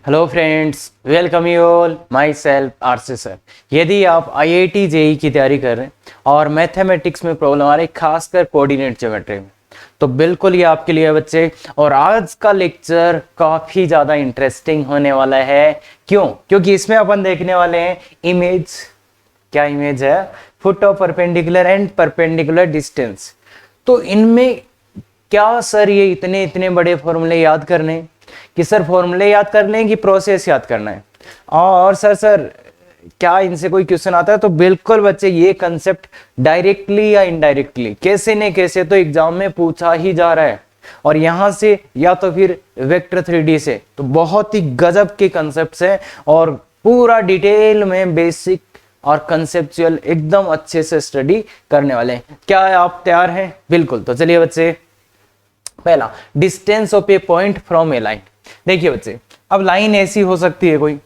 Hello friends, welcome you all. My self RC sir. यदि आप IIT JEE की तैयारी कर रहे हैं और मैथमेटिक्स में प्रॉब्लम आ रही, खासकर कोऑर्डिनेट ज्योमेट्री में, तो बिल्कुल ये आपके लिए है बच्चे। और आज का लेक्चर काफ़ी ज़्यादा इंटरेस्टिंग होने वाला है। क्यों? क्योंकि इसमें अपन देखने वाले हैं इमेज। क्या इमेज है? Foot of perpendicular and perpendicular distance. तो इनमें क्या सर ये इतने इतने बड़े फॉर्मूले याद करने कि सर फॉर्मूले याद कर लें कि प्रोसेस याद करना है? और सर क्या इनसे कोई क्वेश्चन आता है? तो बिल्कुल बच्चे, ये कंसेप्ट डायरेक्टली या इनडायरेक्टली कैसे न कैसे तो एग्जाम में पूछा ही जा रहा है। और यहां से या तो फिर वेक्टर 3D से, तो बहुत ही गजब के कंसेप्ट है और पूरा डिटेल में बेसिक और कंसेप्चुअल एकदम अच्छे से स्टडी करने वाले हैं। क्या आप तैयार हैं? बिल्कुल। तो चलिए बच्चे, पहला distance of A point from A line. देखिए बच्चे, अब लाइन ऐसी हो सकती है कोई,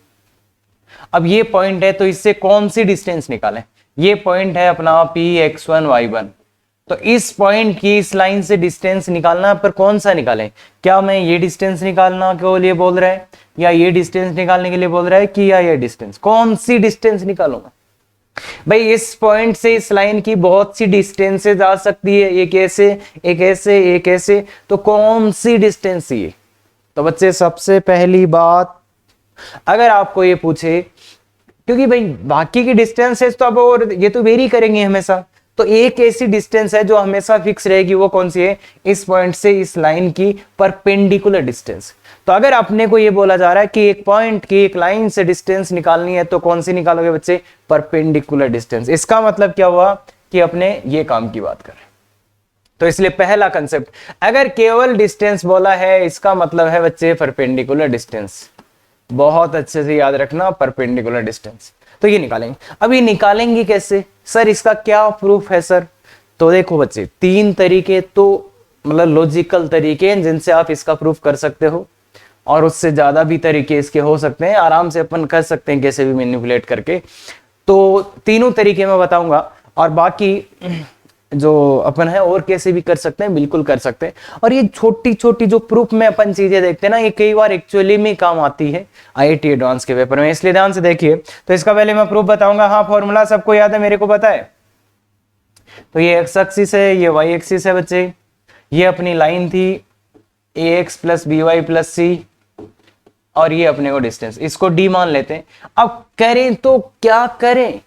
अब ये पॉइंट है तो इससे कौन सी डिस्टेंस निकालें? ये पॉइंट है अपना Px1 y1, तो इस पॉइंट की इस लाइन से डिस्टेंस निकालना, पर कौन सा निकालें? क्या मैं ये डिस्टेंस निकालना के लिए बोल रहा है, या ये डिस्टेंस निकालने के लिए बोल रहा है, कि या ये डिस्टेंस? कौन सी डिस्टेंस निकालूंगा भाई? इस पॉइंट से इस लाइन की बहुत सी डिस्टेंसेज आ सकती है, एक ऐसे एक ऐसे एक ऐसे, तो कौन सी डिस्टेंस ये? तो बच्चे सबसे पहली बात, अगर आपको ये पूछे, क्योंकि भाई बाकी की डिस्टेंसेस तो अब और ये तो वेरी करेंगे हमेशा, तो एक ऐसी डिस्टेंस है जो हमेशा फिक्स रहेगी, वो कौन सी है? इस पॉइंट से इस लाइन की परपेंडिकुलर डिस्टेंस। तो अगर अपने को ये बोला जा रहा है कि एक पॉइंट की एक लाइन से डिस्टेंस निकालनी है, तो कौन सी निकालोगे बच्चे? Perpendicular distance. इसका मतलब क्या हुआ कि अपने ये काम की बात करें। तो इसलिए पहला कंसेप्ट, अगर केवल डिस्टेंस बोला है, इसका मतलब है बच्चे परपेंडिकुलर डिस्टेंस। बहुत अच्छे से याद रखना, परपेंडिकुलर डिस्टेंस। तो ये निकालेंगे। अब ये निकालेंगे कैसे सर? इसका क्या प्रूफ है सर? तो देखो बच्चे, तीन तरीके, तो मतलब लॉजिकल तरीके हैं जिनसे आप इसका प्रूफ कर सकते हो, और उससे ज्यादा भी तरीके इसके हो सकते हैं, आराम से अपन कर सकते हैं कैसे भी मैनिपुलेट करके। तो तीनों तरीके मैं बताऊंगा, और बाकी जो अपन है और कैसे भी कर सकते हैं, बिल्कुल कर सकते हैं। और ये छोटी छोटी जो प्रूफ में अपन चीजें देखते हैं ना, ये कई बार एक्चुअली में काम आती है आईआईटी एडवांस के पेपर में, इसलिए ध्यान से देखिए। तो इसका पहले मैं प्रूफ बताऊंगा। हाँ, फॉर्मूला सबको याद है, मेरे को पता है। तो ये एक्स एक्सिस है, ये वाई एक्सिस है बच्चे। ये अपनी लाइन थी ax plus B Y plus C, और ये अपने को डिस्टेंस, इसको डी मान लेते हैं। अब करें तो क्या करें?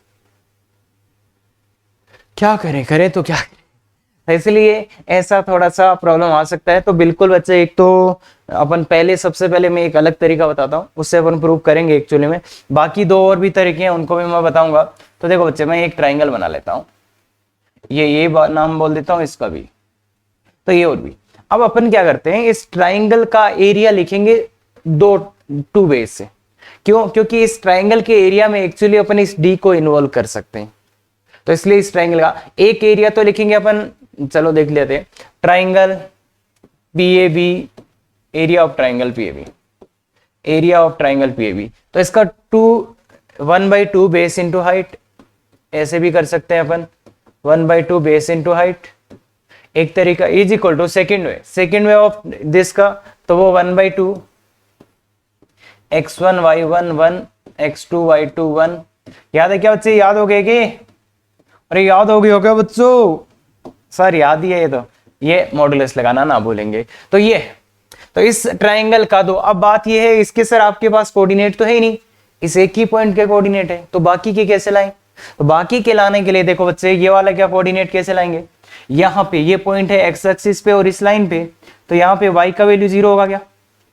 क्या करें? करें तो क्या करें? इसलिए ऐसा थोड़ा सा प्रॉब्लम आ सकता है। तो बिल्कुल बच्चे, एक तो अपन पहले, सबसे पहले मैं एक अलग तरीका बताता हूँ, उससे अपन प्रूव करेंगे एक्चुअली में। बाकी दो और भी तरीके हैं, उनको भी मैं बताऊंगा। तो देखो बच्चे, मैं एक ट्राइंगल बना लेता हूँ, ये नाम बोल देता हूँ इसका भी, तो ये और भी। अब अपन क्या करते हैं, इस ट्राइंगल का एरिया लिखेंगे टू बेस से। क्यों? क्योंकि इस ट्राइंगल के एरिया में एक्चुअली अपन इस डी को इन्वॉल्व कर सकते हैं, तो इसलिए इस ट्राइंगल का एक एरिया तो लिखेंगे अपन। चलो देख लेते हैं। Triangle PAB, area of triangle PAB, area of triangle PAB. तो इसका 1/2 बेस इंटू हाइट, ऐसे भी कर सकते हैं अपन, 1/2 बेस इंटू हाइट। एक तरीका is equal to second way of this का, तो वो 1/2 x1 y1 1 x2 y2 1। याद है क्या बच्चे? याद हो गए कि? अरे याद हो गई हो क्या बच्चों? सर याद ही है ये, तो ये मॉडुलस लगाना ना भूलेंगे। तो ये, तो इस ट्राइंगल का दो। अब बात ये है, इसके सर आपके पास कोऑर्डिनेट तो है ही नहीं, इस एक ही पॉइंट के कोऑर्डिनेट है, तो बाकी के कैसे लाएं? तो बाकी के लाने के लिए देखो बच्चे, ये वाला क्या कोऑर्डिनेट कैसे लाएंगे? यहाँ पे ये पॉइंट है एक्स एक्सिस पे और इस लाइन पे, तो यहाँ पे y का वैल्यू 0 होगा क्या?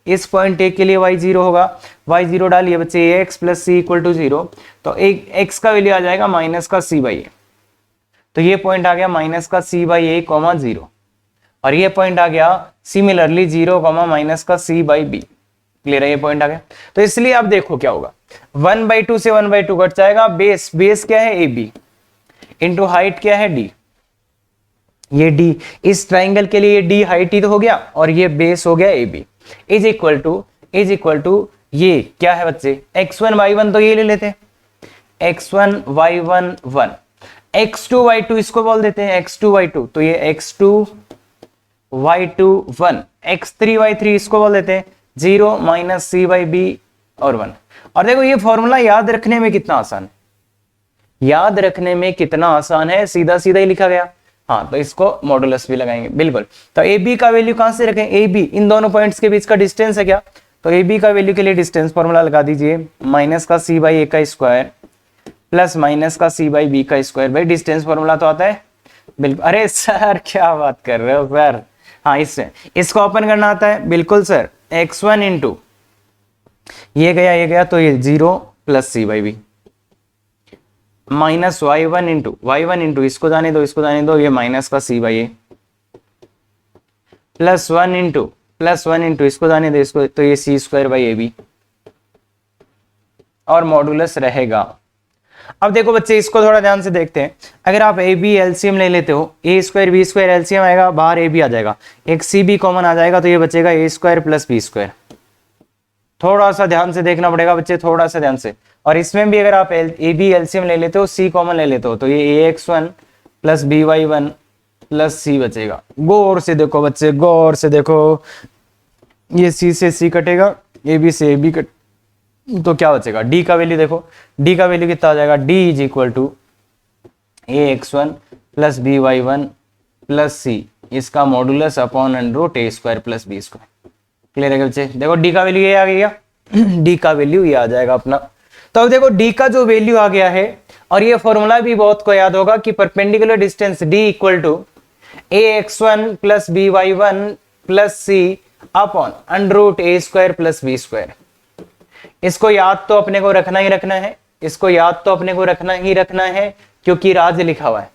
इस पॉइंट ए के लिए y 0 होगा। y 0 डालिए बच्चे, x plus c equal to 0, तो एक x का वैल्यू आ जाएगा माइनस का c बाई ए। तो ये पॉइंट आ गया माइनस का c बाई ए कॉमा 0, और ये पॉइंट आ गया सिमिलरली 0 कॉमा माइनस का c बाई बी। क्लियर है? ये पॉइंट आ गया। तो इसलिए अब देखो क्या होगा, 1/2 से 1/2 कट जाएगा। बेस क्या है? AB, इंटू हाइट क्या है? D। ये D, इस ट्राइंगल के लिए D हाइट ही तो हो गया, और ये बेस हो गया AB। इज इक्वल टू ये क्या है बच्चे? x1 y1, तो ये ले लेते हैं, x1 y1 1, x2 y2 इसको बोल देते हैं x2 y2, तो ये x2 y2 1, x3 y3 इसको बोल देते हैं 0 माइनस c बाई बी और 1। और देखो ये फॉर्मूला याद रखने में कितना आसान है, याद रखने में कितना आसान है, सीधा सीधा ही लिखा गया। हाँ, तो इसको मॉडुलस भी लगाएंगे बिल्कुल। तो ए बी का वैल्यू कहां से रखें, ए बी इन दोनों पॉइंट्स के बीच का डिस्टेंस है क्या, तो ए बी का वैल्यू के लिए डिस्टेंस फॉर्मूला लगा दीजिए, माइनस का सी बाई ए का स्क्वायर प्लस माइनस का सी बाई बी का स्क्वायर। भाई डिस्टेंस फॉर्मूला तो आता है बिल्कुल। अरे सर क्या बात कर रहे हो सर, हाँ इससे इसको ओपन करना आता है बिल्कुल सर। x1 इंटू ये गया तो ये 0 plus c by b minus y1 into इसको जाने दो ये माइनस का c by a plus 1 into इसको जाने दो इसको, तो ये c square by a b और मॉडुलस रहेगा। अब देखो बच्चे इसको थोड़ा ध्यान से देखते हैं। अगर आप ए बी एलसीएम ले लेते हो, ए स्क्वायर बी स्क्वायर एलसीएम आएगा, बाहर ए बी आ जाएगा, एक सी बी कॉमन आ जाएगा, तो ये बचेगा ए स्क्वायर प्लस बी स्क्वायर। थोड़ा सा ध्यान से देखना पड़ेगा बच्चे, थोड़ा सा ध्यान से। और इसमें भी अगर आप ए बी एलसीएम ले लेते हो, सी कॉमन ले लेते हो, तो ये A x one plus B Y one plus C बचेगा। गौर से देखो बच्चे, गौर से देखो, ये सी से सी कटेगा, ए बी से ए बी कट, तो क्या बचेगा, डी का वैल्यू देखो, डी का वैल्यू कितना आ जाएगा, D is equal to A x one plus B Y one plus C, इसका मॉडुलस अपॉन अंडर रूट ए square plus B square. Clear है बच्चे, देखो डी का वैल्यू ये आ गया, डी का वैल्यू ये आ जाएगा अपना। तो अब देखो डी का जो वैल्यू आ गया है, और ये फॉर्मूला भी बहुत को याद होगा कि perpendicular distance d equal to A x one plus B Y one plus C upon under root A square plus B square. इसको याद तो अपने को रखना ही रखना है, इसको याद तो अपने को रखना ही रखना है, क्योंकि राज लिखा हुआ है।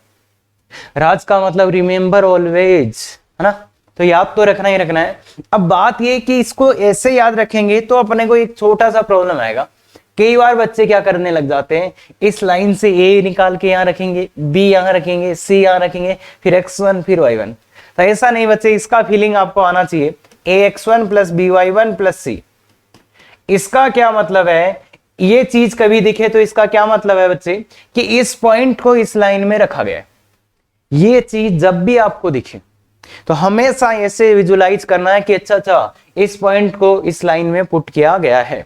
राज का मतलब रिमेंबर ऑलवेज, है ना, तो याद तो रखना ही रखना है। अब बात ये कि इसको ऐसे याद रखेंगे तो अपने को एक छोटा सा प्रॉब्लम आएगा। कई बार बच्चे क्या करने लग जाते हैं, इस लाइन से ए निकाल के यहां रखेंगे, बी यहां रखेंगे, सी यहां रखेंगे, फिर x1 फिर y1। तो ऐसा नहीं बच्चे, इसका फीलिंग आपको आना चाहिए, A x1 plus B Y one plus C. इसका क्या मतलब है, ये चीज कभी दिखे तो इसका क्या मतलब है बच्चे, कि इस पॉइंट को इस लाइन में रखा गया है। ये चीज जब भी आपको दिखे तो हमेशा ऐसे विजुलाइज करना है कि अच्छा इस पॉइंट को इस लाइन में पुट किया गया है,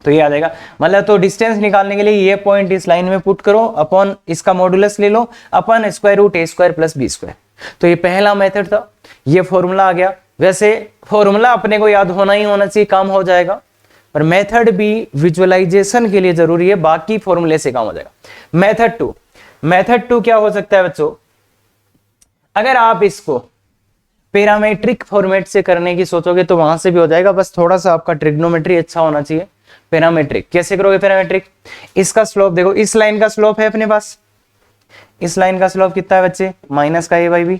तो ये आ जाएगा। मतलब तो डिस्टेंस निकालने के लिए ये पॉइंट इस लाइन में पुट करो, अपॉन इसका मॉडुलस ले लो, अपॉन स्क्वायर रूट ए स्क्वायर प्लस बी स्क्वायर। तो ये पहला मेथड था, ये फॉर्मूला आ गया। वैसे फॉर्मूला अपने को याद होना ही होना चाहिए, काम हो जाएगा, पर मेथड भी विजुअलाइजेशन के लिए जरूरी है, बाकी फॉर्मूले से काम हो जाएगा। मेथड टू क्या हो सकता है बच्चों, अगर आप इसको पैरामेट्रिक फॉर्मेट से करने की सोचोगे तो वहां से भी हो जाएगा, बस थोड़ा सा आपका ट्रिग्नोमेट्री अच्छा होना चाहिए। पैरामेट्रिक कैसे करोगे, पैरामेट्रिक इसका स्लोप देखो, इस लाइन का स्लोप है अपने पास, इस लाइन का स्लोप कितना है बच्चे, माइनस का ए बाई बी,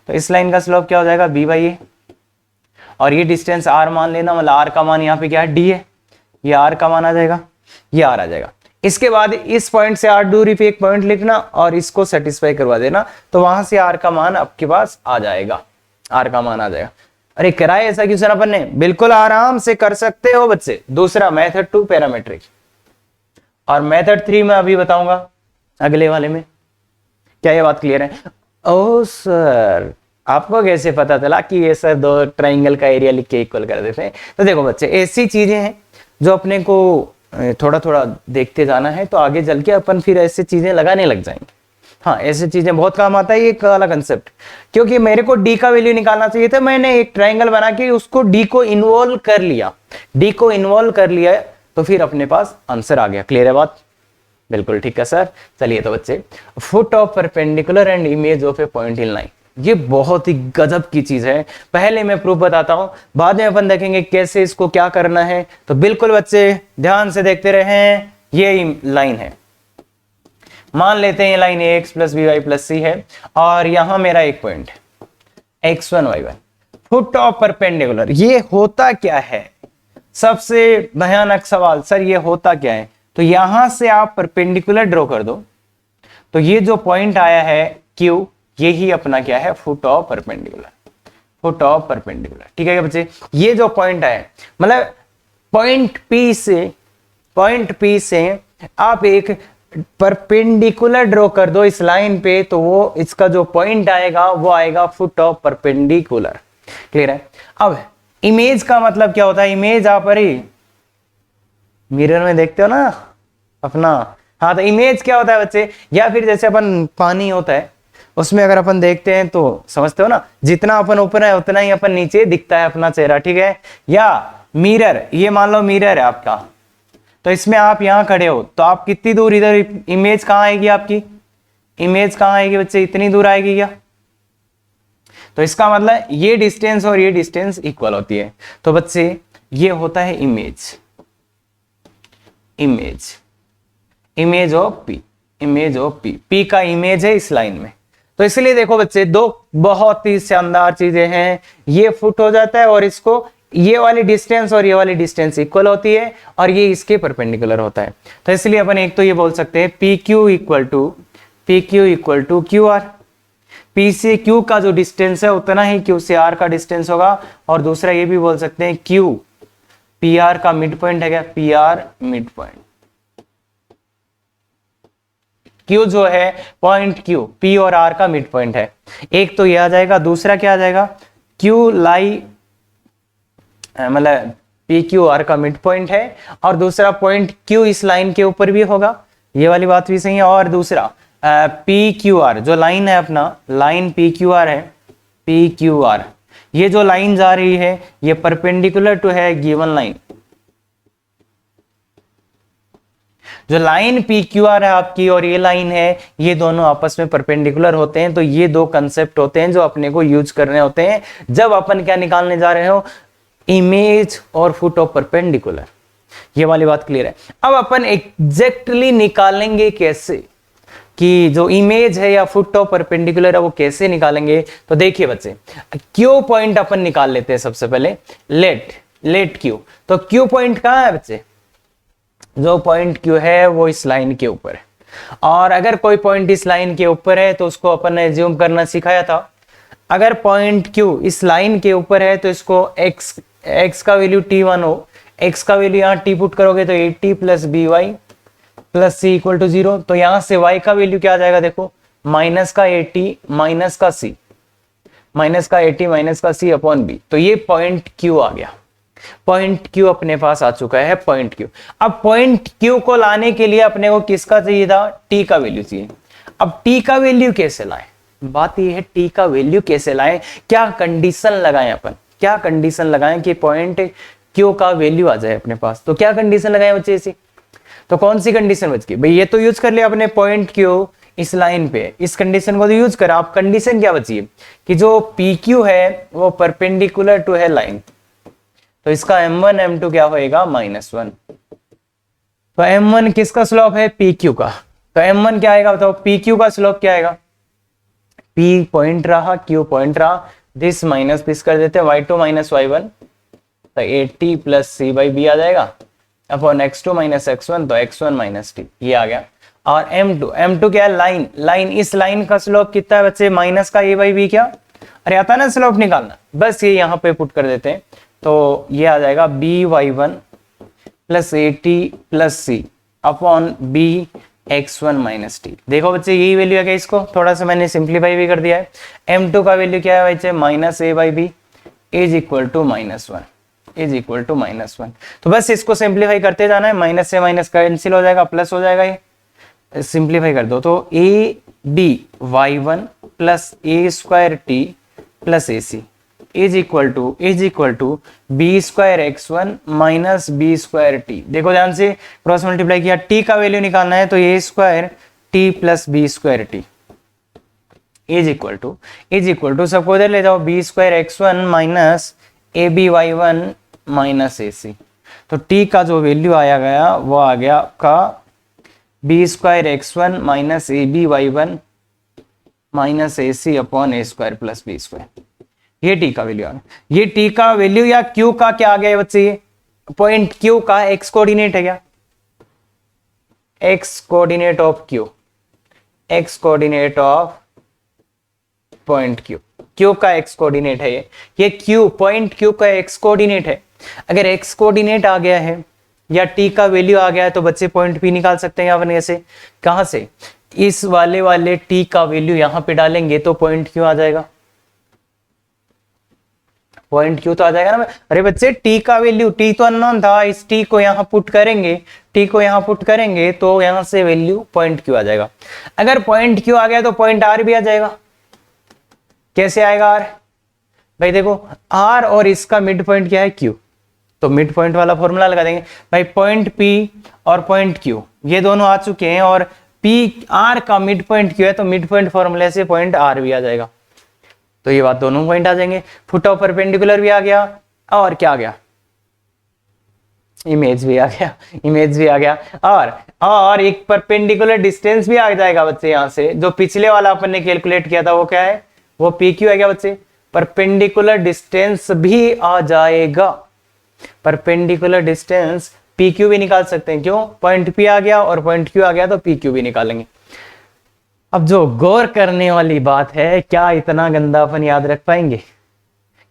तो इस लाइन का स्लोप क्या हो जाएगा, बी बाई ए, और ये डिस्टेंस आर मान लेना, मतलब आर का मान यहाँ पे क्या है, डी है, ये आर का मान आ जाएगा, ये आर आ जाएगा। इसके बाद इस पॉइंट से आर दूरी पे एक पॉइंट लिखना और इसको सेटिस्फाई करवा देना, तो वहां से आर का मान आपके पास आ जाएगा, आर का मान आ जाएगा। अरे कराए ऐसा क्यों सर अपन ने, बिल्कुल आराम से कर सकते हो बच्चे। दूसरा मेथड 2 पैरामेट्रिक, और मेथड 3 मैं अभी बताऊंगा अगले वाले में। क्या ये बात क्लियर है? ओ सर आपको कैसे पता चला कि ये सर दो ट्राइंगल का एरिया लिख के इक्वल कर देते हैं? तो देखो बच्चे, ऐसी चीजें हैं जो अपने को थोड़ा थोड़ा देखते जाना है, तो आगे चल के अपन फिर ऐसी चीजें लगाने लग जाएंगे। हाँ, ऐसी चीजें बहुत काम आता है ये वाला कंसेप्ट, क्योंकि मेरे को डी का वैल्यू निकालना चाहिए था, मैंने एक ट्राइंगल बना के उसको डी को इन्वॉल्व कर लिया, डी को इन्वॉल्व कर लिया, तो फिर अपने पास आंसर आ गया। क्लियर है बात? बिल्कुल ठीक है सर। चलिए तो बच्चे, foot of perpendicular and image of A point in line, ये बहुत ही गजब की चीज है। पहले मैं प्रूफ बताता हूं, बाद में अपन देखेंगे कैसे इसको क्या करना है। तो बिल्कुल बच्चे ध्यान से देखते रहें। ये लाइन है, मान लेते हैं ये line X plus B Y plus C है, और यहां मेरा एक point x1 y1, foot of perpendicular. ये होता क्या है, सबसे भयानक सवाल, सर ये होता क्या है? तो यहां से आप परपेंडिकुलर ड्रॉ कर दो, तो ये जो पॉइंट आया है Q, यही अपना क्या है, foot of perpendicular, foot of perpendicular. ठीक है बच्चे, ये जो पॉइंट आया, मतलब पॉइंट P से आप एक परपेंडिकुलर ड्रॉ कर दो इस लाइन पे, तो वो इसका जो पॉइंट आएगा वो आएगा फुट ऑफ परपेंडिकुलर। क्लियर है? अब इमेज का मतलब क्या होता है, इमेज आप, अरे मिरर में देखते हो ना अपना। हाँ, तो इमेज क्या होता है बच्चे, या फिर जैसे अपन पानी होता है उसमें अगर अपन देखते हैं तो समझते हो ना, जितना अपन ऊपर है उतना ही अपन नीचे दिखता है अपना चेहरा, ठीक है। या मिरर, ये मान लो मिरर है आपका, तो इसमें आप यहाँ खड़े हो तो आप कितनी दूर, इधर इमेज कहाँ आएगी आपकी, इमेज कहाँ आएगी बच्चे, इतनी दूर आएगी क्या। तो इसका मतलब ये डिस्टेंस और ये डिस्टेंस इक्वल होती है। तो बच्चे ये होता है image, image, image of P, image of P, P का इमेज है इस लाइन में। तो इसलिए देखो बच्चे, दो बहुत ही शानदार चीजें हैं, ये फुट हो जाता है और इसको, ये वाली डिस्टेंस और ये वाली डिस्टेंस इक्वल होती है और ये इसके परपेंडिकुलर होता है। तो इसलिए अपन एक तो ये बोल सकते हैं p q equal to q r, p से क्यू का जो डिस्टेंस है उतना ही क्यू से आर का डिस्टेंस होगा। और दूसरा ये भी बोल सकते हैं क्यू पी आर का मिड पॉइंट है क्या, p r mid point, q जो है पॉइंट क्यू पी और आर का मिड पॉइंट है। एक तो ये आ जाएगा, दूसरा क्या आ जाएगा, क्यू लाई मतलब पी क्यू आर का मिड पॉइंट है, और दूसरा पॉइंट क्यू इस लाइन के ऊपर भी होगा, ये वाली बात भी सही है। और दूसरा पी क्यू आर जो लाइन है अपना, लाइन पी क्यू आर है, पी क्यू आर ये जो लाइन जा रही है ये परपेंडिकुलर टू है गिवन लाइन। जो लाइन पी क्यू आर है आपकी और ये लाइन है, ये दोनों आपस में परपेंडिकुलर होते हैं। तो ये दो कंसेप्ट होते हैं जो अपने को यूज करने होते हैं जब अपन क्या निकालने जा रहे हो, इमेज और फुट ऑफ परपेंडिकुलर। ये वाली बात क्लियर है। अब अपन एग्जैक्टली निकालेंगे कैसे कि जो इमेज है या फुट ऑफ परपेंडिकुलर है वो कैसे निकालेंगे। तो देखिए बच्चे, क्यू पॉइंट अपन निकाल लेते हैं सबसे पहले, लेट क्यू। तो क्यू पॉइंट कहां है बच्चे, जो पॉइंट क्यू है वो इस लाइन के ऊपर है। और अगर कोई पॉइंट इस लाइन के ऊपर है तो उसको अपन ने एज्यूम करना सिखाया था, अगर पॉइंट क्यू इस लाइन के ऊपर है तो इसको x का वैल्यू t1 हो, x का वैल्यू यहाँ t पुट करोगे तो 80 plus B Y plus c equal to 0। तो यहां से y का वैल्यू क्या आ जाएगा, देखो माइनस का 80 माइनस का c, माइनस का 80 माइनस का c अपॉन b। तो ये पॉइंट q आ गया, पॉइंट क्यू अपने पास आ चुका है, पॉइंट क्यू। अब पॉइंट क्यू को लाने के लिए अपने को किसका चाहिए था, टी का वैल्यू चाहिए। अब टी का वैल्यू कैसे लाएं, बात ये है टी का वैल्यू कैसे लाएं, क्या कंडीशन लगाएं अपन, क्या कंडीशन लगाएं कि पॉइंट क्यू का वैल्यू आ जाए अपने पास। तो क्या कंडीशन लगाएं बच्चे इसी, तो कौन सी कंडीशन बच गई भाई, ये तो यूज कर लिया अपने पॉइंट क्यू इस लाइन पे, इस कंडीशन को तो यूज करा। आप कंडीशन क्या बची है कि जो पी क्यू है वो परपेंडिकुलर टू है लाइन, तो इसका m1 m2 क्या होएगा, -1। तो m1 किसका स्लोप है, pq का। तो m1 क्या आएगा बताओ, pq का स्लोप क्या आएगा, p पॉइंट रहा, q पॉइंट रहा, दिस माइनस दिस कर देते हैं, y2 माइनस y1, तो 80 प्लस c बाई b आ जाएगा अपॉन x2 माइनस x1, तो x1 माइनस t, ये आ गया। और m2 क्या है, लाइन, लाइन इस लाइन का स्लोप कितना है बच्चे, माइनस का a बाई b, क्या अरे आता ना स्लोप निकालना, बस ये यहाँ पे पुट कर देते हैं। तो ये आ जाएगा B Y one plus 80 plus सी upon B x1 minus T. देखो बच्चे यही वैल्यू है क्या, इसको थोड़ा सा मैंने सिंप्लीफाई भी कर दिया है। m2 का वैल्यू क्या है बच्चे, minus a by b is equal to -1, is equal to -1। तो बस इसको सिंप्लीफाई करते जाना है, माइनस से माइनस कैंसिल हो जाएगा, प्लस हो जाएगा, ये सिंप्लीफाई कर दो। तो A B Y one plus A square T plus A C is equal to B square x1 minus B square T. देखो ध्यान से, क्रॉस मल्टीप्लाई किया, टी का वैल्यू निकालना है तो A square T plus B square T is equal to सबको इधर ले जाओ, B square x1 minus A B Y one minus A C. तो टी का जो वैल्यू आया गया वो आ गया आपका b square x1 minus A B Y one minus A C upon A square plus B square. ये टी का वैल्यू आ गया। ये टी का वैल्यू या क्यू का क्या आ गया बच्चे, ये पॉइंट क्यू का एक्स कोऑर्डिनेट है क्या, x coordinate of Q, x coordinate of point Q, Q का एक्स कोऑर्डिनेट है ये क्यू पॉइंट क्यू का एक्स कोऑर्डिनेट है। अगर एक्स कोऑर्डिनेट आ गया है या टी का वैल्यू आ गया है तो बच्चे पॉइंट पी निकाल सकते हैं अपन ऐसे, कहां से, इस वाले टी का वैल्यू यहां पे डालेंगे तो पॉइंट क्यू आ जाएगा, पॉइंट क्यू तो आ जाएगा ना। अरे बच्चे टी का वैल्यू, टी तो अननोन था, इस टी को यहाँ पुट करेंगे, टी को यहाँ पुट करेंगे तो यहाँ से वैल्यू पॉइंट क्यू आ जाएगा। अगर पॉइंट क्यू आ गया तो पॉइंट आर भी आ जाएगा। कैसे आएगा आर? भाई देखो आर और इसका मिड पॉइंट क्या है क्यू, तो मिड पॉइंट वाला फॉर्मूला लगा देंगे। भाई पॉइंट पी और पॉइंट क्यू ये दोनों आ चुके हैं और पी आर का मिड पॉइंट क्यू है तो मिड पॉइंट फॉर्मूले से पॉइंट आर भी आ जाएगा। तो ये बात दोनों पॉइंट आ जाएंगे। फुट ऑफ परपेंडिकुलर भी आ गया और क्या आ गया, इमेज भी आ गया, इमेज भी आ गया और एक परपेंडिकुलर डिस्टेंस भी आ जाएगा बच्चे। यहां से जो पिछले वाला अपन ने कैलकुलेट किया था वो क्या है, वो पी क्यू है क्या बच्चे, परपेंडिकुलर डिस्टेंस भी आ जाएगा। परपेंडिकुलर डिस्टेंस पी क्यू भी निकाल सकते हैं, क्यों, पॉइंट पी आ गया और पॉइंट क्यू आ गया तो पी क्यू भी निकालेंगे। अब जो गौर करने वाली बात है, क्या इतना गंदापन याद रख पाएंगे,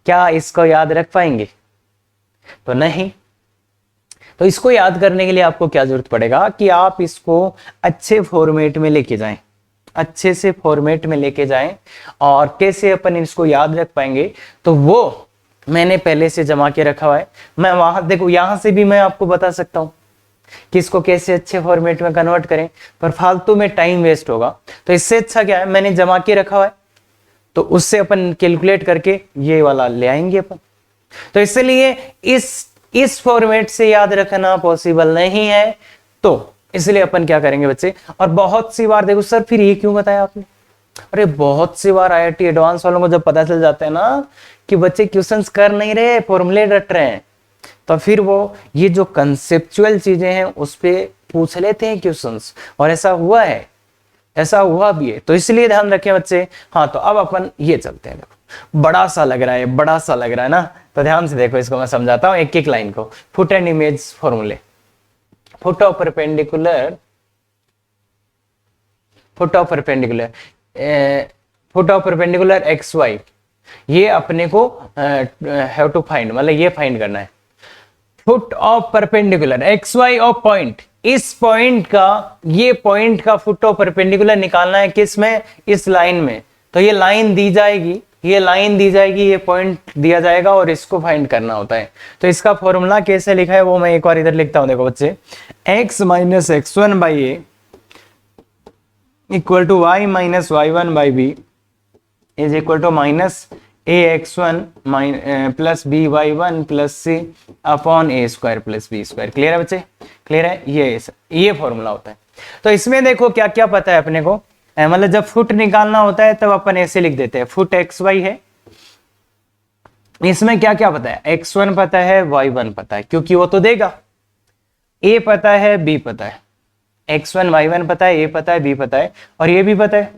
क्या इसको याद रख पाएंगे? तो नहीं। तो इसको याद करने के लिए आपको क्या जरूरत पड़ेगा कि आप इसको अच्छे फॉर्मेट में लेके जाएं, अच्छे से फॉर्मेट में लेके जाएं। और कैसे अपन इसको याद रख पाएंगे, तो वो मैंने पहले से जमा के रखा हुआ है। मैं वहां देखो यहां से भी मैं आपको बता सकता हूं कि इसको कैसे अच्छे फॉर्मेट में कन्वर्ट करें, पर फालतू में टाइम वेस्ट होगा। तो इससे अच्छा क्या है, मैंने जमा के रखा हुआ है तो उससे अपन कैलकुलेट करके ये वाला ले आएंगे अपन। तो इसलिए इस फॉर्मेट से याद रखना पॉसिबल नहीं है, तो इसलिए अपन क्या करेंगे बच्चे। और बहुत सी बार देखो सर फिर ये क्यों बताया आपने, अरे बहुत सी बार आईआईटी एडवांस वालों को जब पता चल जाता है ना कि बच्चे क्वेश्चंस कर नहीं रहे, फॉर्मूले रट रहे हैं, तो फिर वो ये जो कंसेप्चुअल चीजें हैं उस पे पूछ लेते हैं क्वेश्चंस। और ऐसा हुआ है, ऐसा हुआ भी है, तो इसलिए ध्यान रखें बच्चे। हाँ तो अब अपन ये चलते हैं। देखो बड़ा सा लग रहा है, बड़ा सा लग रहा है ना, तो ध्यान से देखो, इसको मैं समझाता हूँ एक एक लाइन को। फुट एंड इमेज फॉर्मूले, foot of perpendicular, foot of perpendicular, foot of perpendicular x y, ये अपने को हैव टू फाइंड, मतलब ये फाइंड करना है। Foot of perpendicular x y of point, इस पॉइंट का, ये पॉइंट का फुट ऑफ परपेंडिकुलर निकालना है किस में, इस लाइन में। तो ये लाइन दी जाएगी, ये लाइन दी जाएगी, ये पॉइंट दिया जाएगा और इसको फाइंड करना होता है। तो इसका फॉर्मूला कैसे लिखा है वो मैं एक बार इधर लिखता हूं, देखो बच्चे। x minus x one by a equal to Y minus Y one by b is equal to minus a x one plus B Y one plus C upon A square plus B square. Clear है बच्चे, clear है? ये formula होता है। तो इसमें देखो क्या क्या पता है अपने को, मतलब जब फुट निकालना होता है तब अपन ऐसे लिख देते हैं, फुट एक्स वाई है। इसमें क्या क्या पता है, एक्स वन पता है, वाई वन पता है, क्योंकि वो तो देगा। ए पता है, बी पता है, एक्स वन वाई वन पता है, ए पता है, बी पता है, और ये भी पता है।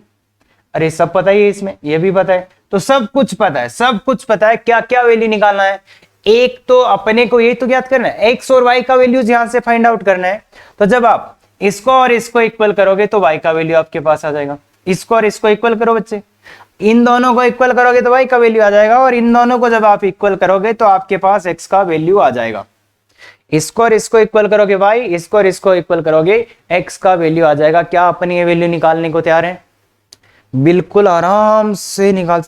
अरे सब पता ही है इसमें, ये भी पता है, तो सब कुछ पता है, सब कुछ पता है। क्या क्या वैल्यू निकालना है, एक तो अपने को ये तो याद करना है, एक्स और वाई का वैल्यूज यहां से फाइंड आउट करना है। तो जब आप इसको और इसको इक्वल करोगे तो वाई का वैल्यू आपके पास आ जाएगा। इसको और इसको इक्वल करो बच्चे, इन दोनों को इक्वल करोगे तो वाई का वैल्यू आ जाएगा, और इन दोनों को जब आप इक्वल करोगे तो आपके पास एक्स का वैल्यू आ जाएगा। इसको और इसको इक्वल करोगे वाई, इसको और इसको इक्वल करोगे एक्स का वैल्यू आ जाएगा। क्या अपन ये वैल्यू निकालने को तैयार है? बिल्कुल आराम से निकाल,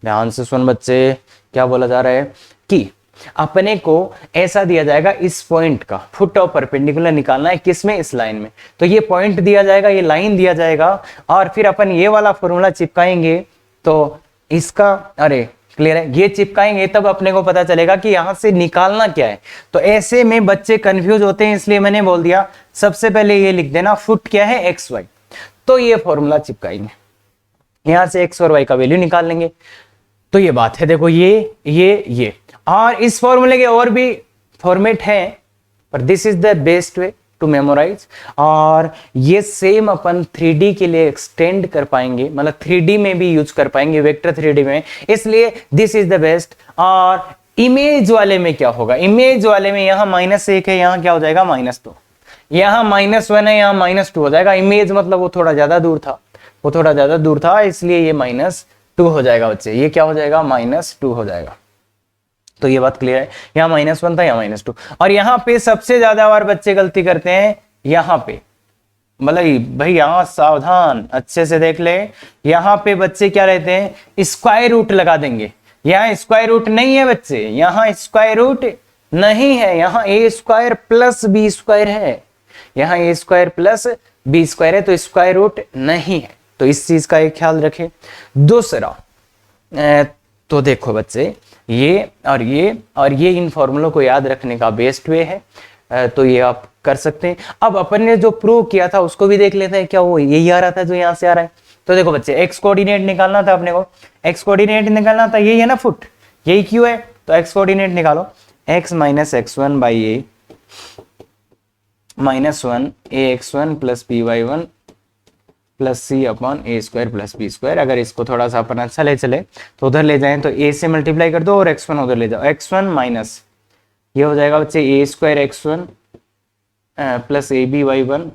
ध्यान से सुन बच्चे, क्या बोला जा रहा है कि अपने को ऐसा दिया जाएगा, इस पॉइंट का फुट ऑफ परपेंडिकुलर निकालना है किसमें, इस लाइन में। तो ये पॉइंट दिया जाएगा, ये लाइन दिया जाएगा, और फिर अपन ये वाला फॉर्मूला चिपकाएंगे तो इसका, अरे क्लियर है, ये चिपकाएंगे तब अपने को पता चलेगा कि यहां से निकालना क्या है। तो ऐसे में बच्चे कंफ्यूज होते हैं, इसलिए मैंने बोल दिया सबसे पहले ये लिख देना, फुट क्या है, एक्स वाई। तो ये फॉर्मूला चिपकाएंगे, यहां से एक्स और वाई का वैल्यू निकाल लेंगे। तो ये बात है, देखो ये और इस फॉर्मूले के और भी फॉर्मेट हैं, पर this is the best way to memorise. और ये सेम अपन 3D के लिए एक्सटेंड कर पाएंगे, मतलब 3D में भी यूज कर पाएंगे, वेक्टर 3D में, इसलिए दिस इज द बेस्ट। और इमेज वाले में क्या होगा, इमेज वाले में यहाँ -1 है, यहाँ क्या हो जाएगा -2, यहाँ -1 है, यहाँ -2 हो जाएगा। इमेज मतलब वो थोड़ा ज्यादा दूर था, वो थोड़ा ज्यादा दूर था, इसलिए ये -2 हो जाएगा बच्चे। ये क्या हो जाएगा, -2 हो जाएगा। तो ये बात क्लियर है, यहाँ -1 था, यहाँ -2। और यहाँ पे सबसे ज्यादा बार बच्चे गलती करते हैं, यहाँ पे, मतलब भाई यहाँ सावधान, अच्छे से देख ले, यहाँ पे बच्चे क्या रहते हैं, स्क्वायर रूट लगा देंगे। यहाँ स्क्वायर रूट नहीं है बच्चे, यहाँ स्क्वायर रूट नहीं है, यहाँ ए स्क्वायर प्लस बी स्क्वायर है, यहाँ ए स्क्वायर प्लस बी स्क्वायर है, तो स्क्वायर रूट नहीं है। तो इस चीज का एक ख्याल रखें। दूसरा तो देखो बच्चे, ये और ये इन फॉर्मूलों को याद रखने का बेस्ट वे है, तो ये आप कर सकते हैं। अब अपन ने जो प्रूव किया था उसको भी देख लेते हैं, क्या वो यही आ रहा था जो यहाँ से आ रहा है। तो देखो बच्चे, एक्स कोऑर्डिनेट निकालना था अपने को, एक्स कोऑर्डिनेट निकालना था, यही है ना फुट, यही क्यों है, तो एक्स कोऑर्डिनेट निकालो, x minus x one by a minus one a x one plus B Y one plus C upon A square plus B square. अगर इसको थोड़ा सा अपन अच्छा ले चले तो उधर ले जाएं, तो ए से मल्टीप्लाई कर दो और एक्स वन उधर ले जाओ, एक्स वन माइनस ये हो जाएगा बच्चे A square x one plus A B Y one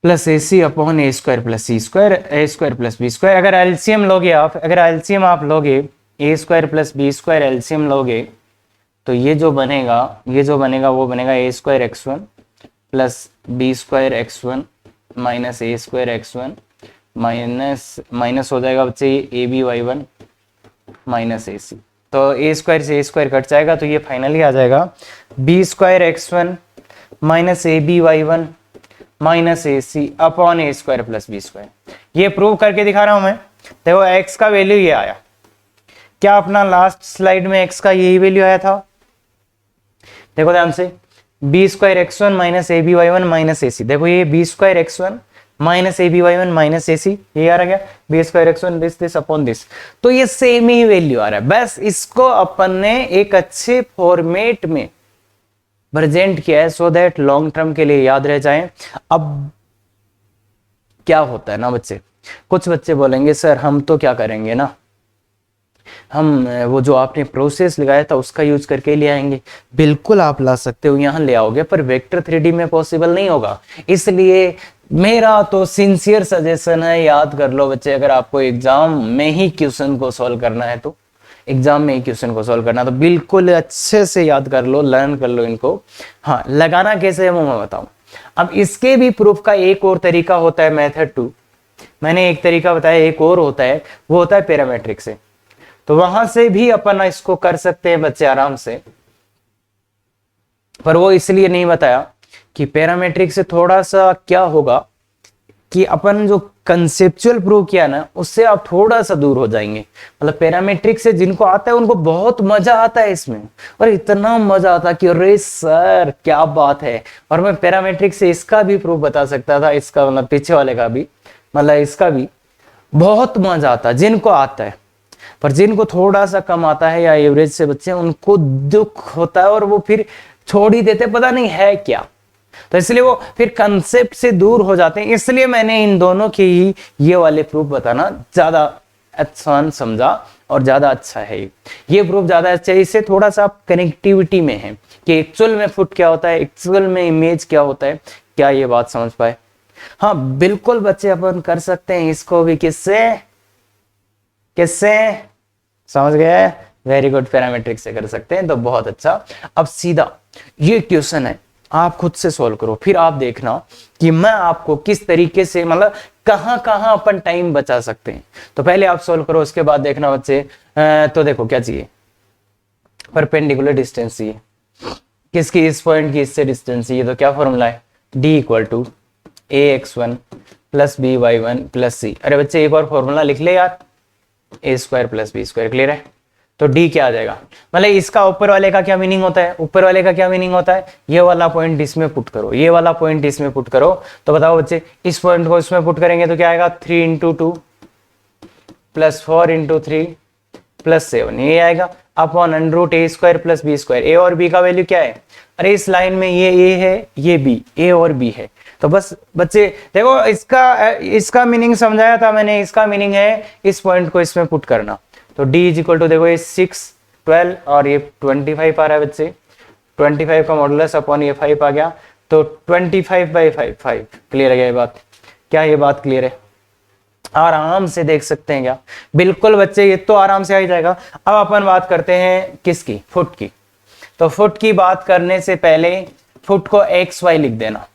plus A C upon A square plus C square, A square plus B square. अगर एलसीएम लोगे आप, अगर एलसीएम आप लोगे A square plus B square LCM लोगे, तो ये जो बनेगा वो बनेगा A square x one plus B square x one minus A square x one minus हो जाएगा बच्चे A B Y one minus A C, तो ए स्क्वायर से ए स्क्वायर कट जाएगा, तो ये फाइनली आ जाएगा b square x one minus A B Y one minus A C upon A square plus B square. ये प्रूव करके दिखा रहा हूं मैं। देखो एक्स का वैल्यू ये आया, क्या अपना लास्ट स्लाइड में एक्स का यही वैल्यू आया था, देखो ध्यान से, B square x one minus A B Y one minus A C. देखो ये B square x one minus A B Y one minus A C, ये आ रहा क्या, B square x one this upon this, तो ये same ही value आ रहा है। बस इसको अपन ने एक अच्छे फॉर्मेट में प्रेजेंट किया है सो दैट लॉन्ग टर्म के लिए याद रह जाए। अब क्या होता है ना बच्चे, कुछ बच्चे बोलेंगे सर हम तो क्या करेंगे ना, हम वो जो आपने प्रोसेस लगाया था उसका यूज करके ले आएंगे। बिल्कुल आप ला सकते हो, यहाँ ले आओगे, पर वेक्टर 3D में पॉसिबल नहीं होगा। इसलिए मेरा तो सिंसियर सजेशन है, याद कर लो बच्चे, अगर आपको एग्जाम में ही क्वेश्चन को सॉल्व करना है तो तो बिल्कुल अच्छे से याद कर लो, लर्न कर लो इनको। हाँ, लगाना कैसे है वो मैं बताऊं। अब इसके भी प्रूफ का एक और तरीका होता है, मेथड 2। मैंने एक तरीका बताया, एक और होता है, वो होता है पैरामेट्रिक से। तो वहां से भी अपन इसको कर सकते हैं बच्चे आराम से, पर वो इसलिए नहीं बताया कि पैरामेट्रिक से थोड़ा सा क्या होगा कि अपन जो कंसेप्चुअल प्रूव किया ना उससे आप थोड़ा सा दूर हो जाएंगे। मतलब पैरामेट्रिक से जिनको आता है उनको बहुत मजा आता है इसमें, और इतना मजा आता है कि अरे सर क्या बात है। और मैं पैरामेट्रिक से इसका भी प्रूफ बता सकता था, इसका मतलब पीछे वाले का भी, मतलब इसका भी बहुत मजा आता है जिनको आता है। पर जिनको थोड़ा सा कम आता है या एवरेज से बच्चे, उनको दुख होता है और वो फिर छोड़ ही देते, पता नहीं है क्या। तो इसलिए वो फिर कंसेप्ट से दूर हो जाते हैं। इसलिए मैंने इन दोनों के ही ये वाले प्रूफ बताना ज्यादा आसान समझा और ज्यादा अच्छा है। ये प्रूफ ज्यादा अच्छा है, इससे थोड़ा सा आप कनेक्टिविटी में है कि एक्चुअल में फुट क्या होता है, एक्चुअल में इमेज क्या होता है, क्या ये बात समझ पाए। हाँ बिल्कुल बच्चे अपन कर सकते हैं इसको भी, किससे समझ गए, वेरी गुड, पैरामेट्रिक से कर सकते हैं, तो बहुत अच्छा। अब सीधा ये क्वेश्चन है, आप खुद से सॉल्व करो, फिर आप देखना कि मैं आपको किस तरीके से, मतलब कहां कहां अपन टाइम बचा सकते हैं। तो पहले आप सॉल्व करो, उसके बाद देखना बच्चे। तो देखो क्या चाहिए, परपेंडिकुलर डिस्टेंस चाहिए, किसकी, इस पॉइंट की इससे डिस्टेंस चाहिए। तो क्या फॉर्मूला है, D equal to A x one plus B Y one plus C. अरे बच्चे एक और फॉर्मूला लिख ले यार, A square plus B square. Clear है, तो डी क्या आ जाएगा, मतलब इसका ऊपर वाले का क्या मीनिंग होता है, ऊपर वाले का क्या मीनिंग होता है, ये वाला पॉइंट इसमें पुट करो, ये वाला पॉइंट इसमें पुट करो। तो बताओ बच्चे, इस पॉइंट को इसमें पुट करेंगे तो क्या आएगा, 3 इंटू 2 प्लस 4 इंटू 3 प्लस 7, ये आएगा अपॉन अंडर रूट ए स्क्वायर प्लस बी स्क्वायर। ए और बी का वैल्यू क्या है, अरे इस लाइन में ये ए है, ये बी, ए और बी है। तो बस बच्चे देखो, इसका मीनिंग समझाया था मैंने, इसका मीनिंग है इस पॉइंट को इसमें पुट करना। तो d इज इक्वल टू, देखो ये 6 12 और ये 25 आ रहा है बच्चे, 25 का मॉडुलस अपॉन ये 5 आ गया, तो 25/5। क्लियर है क्या ये बात, क्या ये बात क्लियर है, आराम से देख सकते हैं क्या, बिल्कुल बच्चे ये तो आराम से आ ही जाएगा। अब अपन बात करते हैं किसकी, फुट की। तो फुट की बात करने से पहले फुट को XY लिख देना,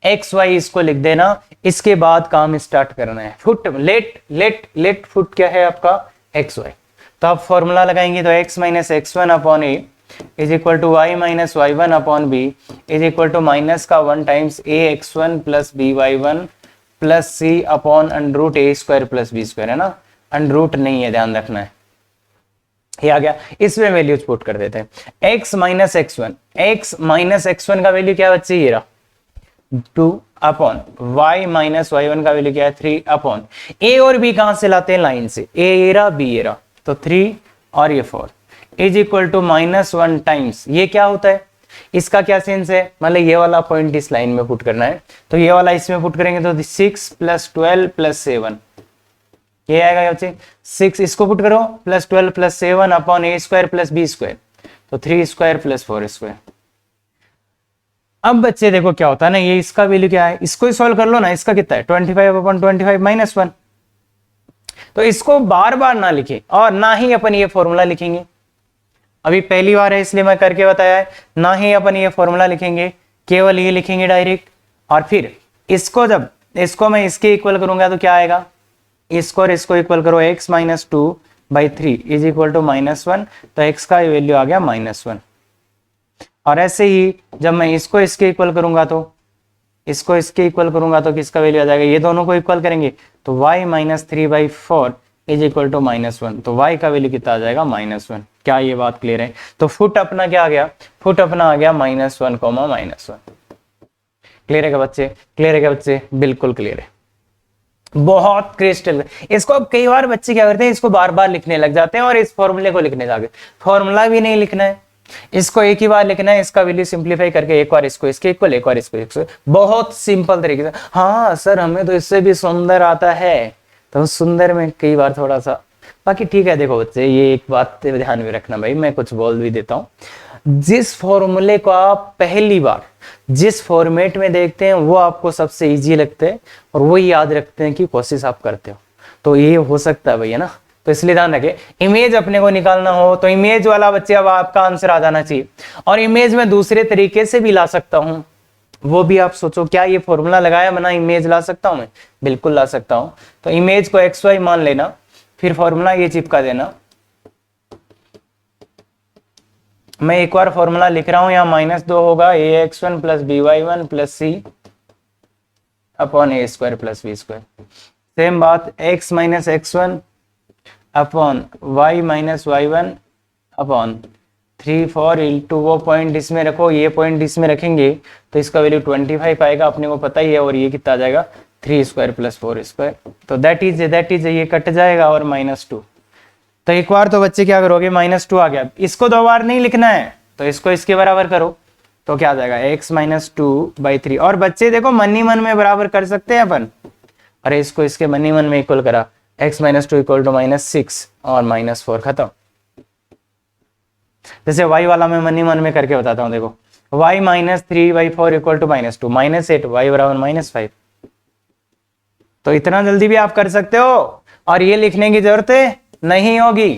XY इसको लिख देना, इसके बाद काम स्टार्ट करना है। फुट लेट फुट क्या है आपका, एक्स वाई। तो आप फॉर्मूला लगाएंगे तो x minus x one upon A is equal to Y minus Y one upon B is equal to minus का 1 times A x one plus B Y one plus C upon under root A square plus B square, है ना, under root नहीं है, ध्यान रखना है। ये आ गया, इसमें वैल्यूज पुट कर देते हैं। x माइनस एक्स वन का वैल्यू क्या बच्चे, ये रहा 2 upon y minus Y one का वैल्यू क्या है 3 अपॉन a और b कहां से लाते हैं, लाइन से, a ये रहा b ये रहा, तो 3 और ये 4 इज इक्वल टू -1 टाइम्स, ये क्या होता है, इसका क्या सेंस है, मतलब ये वाला पॉइंट इस लाइन में पुट करना है, तो ये वाला इसमें पुट करेंगे तो 6 प्लस 12 प्लस 7 ये आएगा बच्चे 6, इसको पुट करो प्लस 12 प्लस 7 अपॉन ए स्क्वायर प्लस बी स्क्वायर, तो 3 स्क्वायर प्लस 4 स्क्वायर। अब बच्चे देखो क्या होता है ना, ये इसका वैल्यू क्या है, इसको ही सॉल्व कर लो ना, इसका कितना है 25 अपॉन 25 माइनस 1, तो इसको बार बार ना लिखे और ना ही अपन ये फॉर्मूला लिखेंगे, अभी पहली बार है इसलिए मैं करके बताया है, ना ही अपन ये फॉर्मूला लिखेंगे, केवल ये लिखेंगे डायरेक्ट, और फिर इसको जब इसको मैं इसके इक्वल करूंगा तो क्या आएगा, इसको और इसको इक्वल करो x minus 2/3 is equal to -1, तो x का वैल्यू आ गया -1। और ऐसे ही जब मैं इसको इसके इक्वल करूंगा तो इसको इसके इक्वल करूंगा तो किसका वैल्यू आ जाएगा, ये दोनों को इक्वल करेंगे तो y minus 3/4 is equal to -1, तो y का वैल्यू कितना आ जाएगा -1। क्या ये बात क्लियर है, तो फुट अपना क्या आ गया, फुट अपना आ गया -1, -1। क्लियर है क्या बच्चे, क्लियर है क्या बच्चे, बिल्कुल क्लियर है, बहुत क्रिस्टल। इसको अब कई बार बच्चे क्या करते हैं, इसको बार बार लिखने लग जाते हैं और इस फॉर्मूले को लिखने जाते, फॉर्मूला भी नहीं लिखना है, इसको एक ही बार लिखना है, इसका वैल्यू सिंपलीफाई करके एक बार इसको इसके इक्वल, एक बार इसको इसको, बहुत सिंपल तरीके से। हाँ सर हमें तो इससे भी सुंदर आता है, तो सुंदर में कई बार थोड़ा सा, बाकी ठीक है। देखो बच्चे ये एक बात ध्यान में रखना भाई, मैं कुछ बोल भी देता हूँ, जिस फॉर्मूले को आप पहली बार जिस फॉर्मेट में देखते हैं वो आपको सबसे इजी लगता है और वही याद रखते हैं कि कोशिश आप करते हो, तो ये हो सकता है भैया ना, तो इसलिए ध्यान रखें, इमेज अपने को निकालना हो तो इमेज वाला बच्चे अब आपका आंसर आ जाना चाहिए, और इमेज में दूसरे तरीके से भी ला सकता हूं, वो भी आप सोचो, क्या ये फॉर्मूला लगाया बना इमेज ला सकता हूं मैं, बिल्कुल ला सकता हूं। तो इमेज को एक्स वाई मान लेना, फिर फॉर्मूला ये चिपका देना, मैं एक बार फॉर्मूला लिख रहा हूं, यहाँ -2 होगा ax1 प्लस by1 प्लस सी अपॉन ए square plus B square, same बात x minus x1 upon y minus y1 upon 3 4 into वो पॉइंट इसमें रखो, ये पॉइंट इसमें रखेंगे तो इसका वैल्यू 25 आएगा, अपने को पता ही है, और ये कितना आ जाएगा 3 स्क्वायर प्लस 4 स्क्वायर, तो दैट इज ये कट जाएगा और -2। तो एक बार तो बच्चे क्या करोगे, -2 आ गया, इसको 2 बार नहीं लिखना है, तो इसको इसके बराबर करो तो क्या आ जाएगा x माइनस 2/3, और बच्चे देखो मन ही मन में बराबर कर सकते हैं अपन, अरे इसको इसके मन ही मन में इक्वल करा, x माइनस 2 इक्वल टू -6 और -4 खत्म। जैसे y वाला मैं मन ही मन में करके बताता हूं, देखो y minus 3/4 equal to -2 -8 y बराबर -5, तो इतना जल्दी भी आप कर सकते हो और ये लिखने की जरूरत नहीं होगी,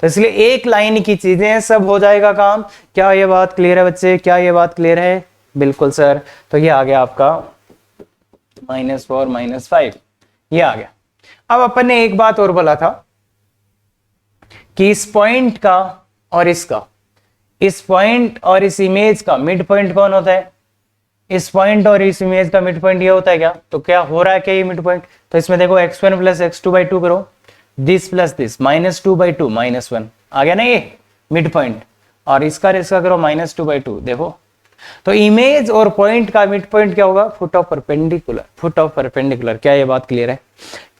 तो इसलिए एक लाइन की चीजें सब हो जाएगा काम। क्या ये बात क्लियर है बच्चे, क्या ये बात क्लियर है, बिल्कुल सर। तो ये आ गया आपका -4 -5, ये आ गया। अब अपन ने एक बात और बोला था कि इस पॉइंट का और इसका, इस पॉइंट और इस इमेज का मिड पॉइंट कौन होता है, इस पॉइंट और इस इमेज का मिड पॉइंट ये होता है क्या, तो क्या हो रहा है क्या ये मिड पॉइंट, तो इसमें देखो x1 प्लस x2/2 करो, दिस प्लस दिस -2/2 -1 आ गया ना ये मिड पॉइंट, और इसका करो -2/2, देखो तो इमेज और पॉइंट का मिड पॉइंट क्या होगा, foot of perpendicular, foot of perpendicular. क्या ये बात क्लियर है,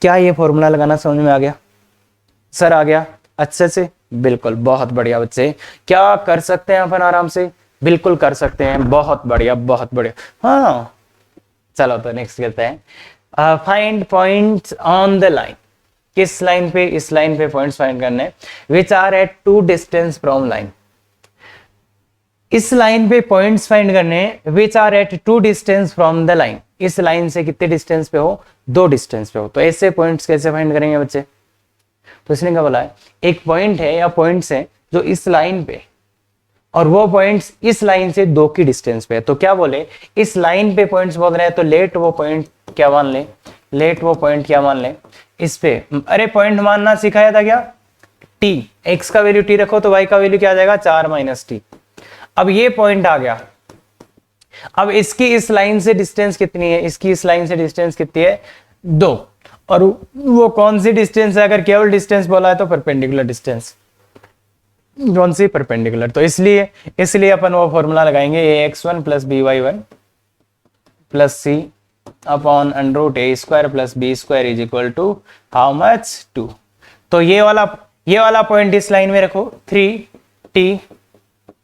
क्या ये फॉर्मूला लगाना समझ में आ गया सर, आ गया अच्छे से, बिल्कुल बहुत बढ़िया बच्चे, क्या कर सकते हैं अपन आराम से, बिल्कुल कर सकते हैं, बहुत बढ़िया बहुत बढ़िया। हाँ चलो तो नेक्स्ट करते हैं, find points on the line, किस लाइन पे, इस लाइन पे पॉइंट्स फाइंड करने, which are at 2 distance from line, इस लाइन पे पॉइंट्स फाइंड करने which are at 2 distance from the line, इस लाइन से कितने डिस्टेंस पे हो, 2 डिस्टेंस पे हो, तो ऐसे पॉइंट्स कैसे फाइंड करेंगे बच्चे, तो इसने क्या बोला है, एक पॉइंट है या पॉइंट्स है जो इस लाइन पे, और वो पॉइंट्स इस लाइन से 2 की डिस्टेंस पे है, तो क्या बोले, इस लाइन पे पॉइंट्स बोल रहे हैं तो लेट वो पॉइंट क्या मान ले लेट वो पॉइंट क्या मान लें इस पे, अरे पॉइंट मानना सिखाया था क्या, टी, एक्स का वैल्यू टी रखो तो वाई का वैल्यू क्या आ जाएगा 4 माइनस टी। अब ये पॉइंट आ गया, अब इसकी इस लाइन से डिस्टेंस कितनी है, इसकी इस लाइन से डिस्टेंस कितनी है 2, और वो कौन सी डिस्टेंस है, अगर केवल डिस्टेंस बोला है तो परपेंडिकुलर डिस्टेंस, कौन सी परपेंडिकुलर, तो इसलिए अपन वो फॉर्मूला लगाएंगे ax1 plus by1 plus C upon under root A square plus B square is equal to how much 2। तो ये वाला पॉइंट इस लाइन में रखो 3t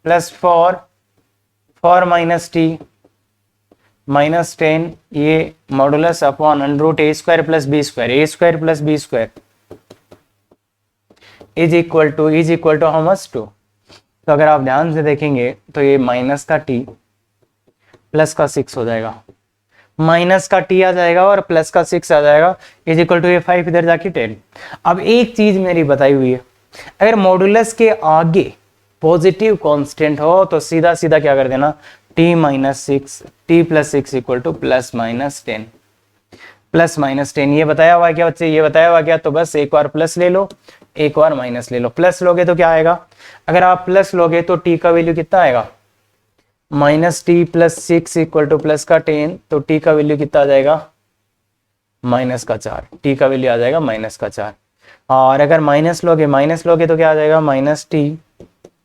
plus 4 minus T minus 10, ये modulus upon under root A square plus B square is equal to how much 2। तो अगर आप ध्यान से देखेंगे तो ये माइनस का t प्लस का 6 हो जाएगा, माइनस का t आ जाएगा और प्लस का 6 आ जाएगा इज इक्वल टू ये 5 इधर जाके 10। अब एक चीज मेरी बताई हुई है, अगर मॉडुलस के आगे पॉजिटिव कांस्टेंट हो तो सीधा सीधा क्या कर देना t minus 6 t plus 6 equal two plus minus 10। ये बताया हुआ क्या बच्चे, ये बताया हुआ क्या, तो बस एक बार प्लस ले लो एक बार माइनस ले लो। प्लस लोगे तो क्या आएगा, अगर आप प्लस लोगे तो t का वैल्यू कितना आएगा minus t plus 6 equal two plus का 10, तो t का वैल्यू कितना आ जाएगा माइनस का 4, t का वैल्यू आ जाएगा माइनस का 4। और अगर माइनस लोगे तो क्या आ जाएगा minus t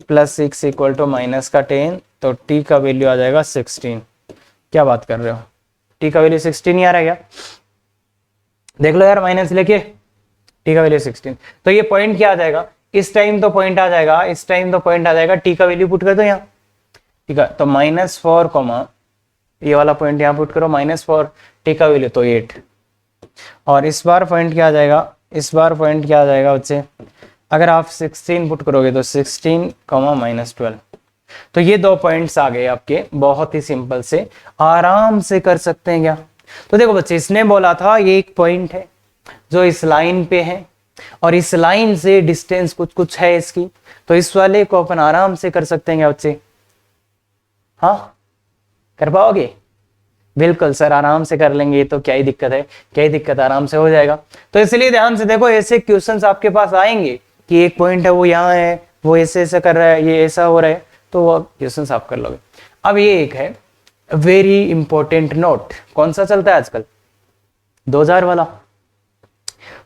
plus 6 equal to minus का 10, तो t का वैल्यू आ जाएगा 16। क्या बात कर रहे हो, t का वैल्यू 16 ही आ रहा है क्या, देख लो यार माइनस लेके, t का वैल्यू 16। तो ये पॉइंट क्या आ जाएगा, इस टाइम तो पॉइंट आ जाएगा, t का वैल्यू पुट कर दो यहाँ, ठीक है, तो -4 कॉमा ये वाला पॉइंट यहाँ पुट करो -4, t का वैल्यू तो 8, और इस बार पॉइंट क्या आ जाएगा बच्चे, अगर आप 16 पुट करोगे तो 16 कॉमा -12। तो ये दो पॉइंट्स आ गए आपके, बहुत ही सिंपल से आराम से कर सकते हैं क्या। तो देखो बच्चे, इसने बोला था ये एक पॉइंट है जो इस लाइन पे है और इस लाइन से डिस्टेंस कुछ है इसकी, तो इस वाले को अपन आराम से कर सकते हैं क्या बच्चे, हाँ कर पाओगे, बिल्कुल सर आराम से कर लेंगे, तो क्या ही दिक्कत, आराम से हो जाएगा। तो इसलिए ध्यान से देखो, ऐसे क्वेश्चंस आपके पास आएंगे कि एक पॉइंट है वो यहाँ है, वो ऐसे कर रहा है, ये ऐसा हो रहा है, तो वो क्वेश्चंस आप कर लोगे। अब ये एक है वेरी इंपॉर्टेंट नोट, कौन सा चलता है आजकल 2000 वाला,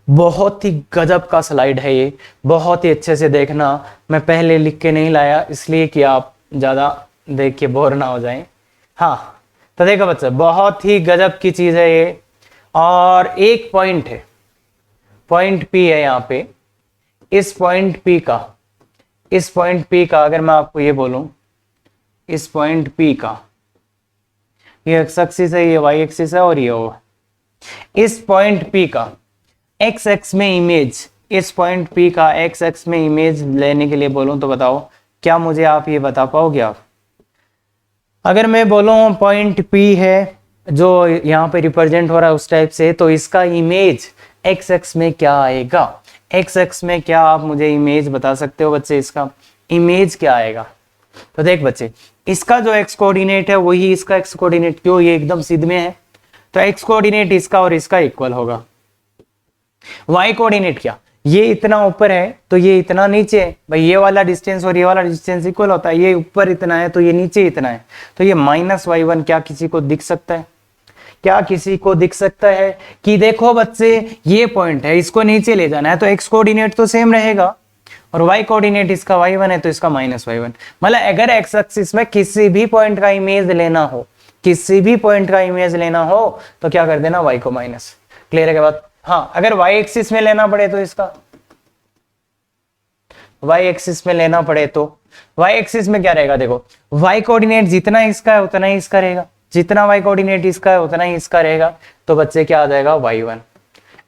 बहुत ही गजब का स्लाइड है ये, बहुत ही अच्छे से देखना, मैं पहले लिख के नहीं लाया इसलिए कि आप ज्यादा देख के बोर ना हो जाएं। हाँ तो देखो बच्चा, बहुत ही गजब की चीज है ये, और एक पॉइंट है, पॉइंट P है यहाँ पे, इस पॉइंट P का अगर मैं आपको ये बोलूं, इस पॉइंट P का ये एक्स एक्सिस है, ये वाई एक्सिस है, और ये ओ, इस पॉइंट P का एक्स एक्स में इमेज, इस पॉइंट P का एक्स एक्स में इमेज लेने के लिए बोलूं तो बताओ क्या मुझे आप ये बता पाओगे आप, अगर मैं बोलूं पॉइंट P है जो यहाँ पे रिप्रेजेंट हो रहा है उस टाइप से, तो इसका इमेज एक्स एक्स में क्या आएगा, एक्स एक्स में क्या आप मुझे इमेज बता सकते हो बच्चे, इसका इमेज क्या आएगा। तो देख बच्चे, इसका जो एक्स कोऑर्डिनेट है वही इसका एक्स कोऑर्डिनेट, क्यों ये एकदम सिद्ध में है, तो एक्स कोऑर्डिनेट इसका और इसका इक्वल होगा। वाई कोऑर्डिनेट क्या, ये इतना ऊपर है तो ये इतना नीचे है, भाई ये वाला डिस्टेंस और ये वाला डिस्टेंस इक्वल होता है, ये ऊपर इतना है तो ये नीचे इतना है, तो ये -y1 क्या किसी को दिख सकता है, क्या किसी को दिख सकता है कि देखो बच्चे ये पॉइंट है, इसको नीचे ले जाना है तो एक्स कोऑर्डिनेट तो सेम रहेगा, और वाई कोऑर्डिनेट इसका y1 है तो इसका -y1। मतलब अगर एक्स एक्सिस में किसी भी पॉइंट का इमेज लेना हो, तो क्या कर देना, y को माइनस, क्लियर है क्या बात। हाँ अगर y एक्सिस में लेना पड़े तो इसका y एक्सिस में लेना पड़े तो y एक्सिस में क्या रहेगा, देखो y कोऑर्डिनेट जितना इसका है उतना ही इसका रहेगा, जितना y कोऑर्डिनेट इसका है उतना ही इसका रहेगा, तो बच्चे क्या आ जाएगा y1।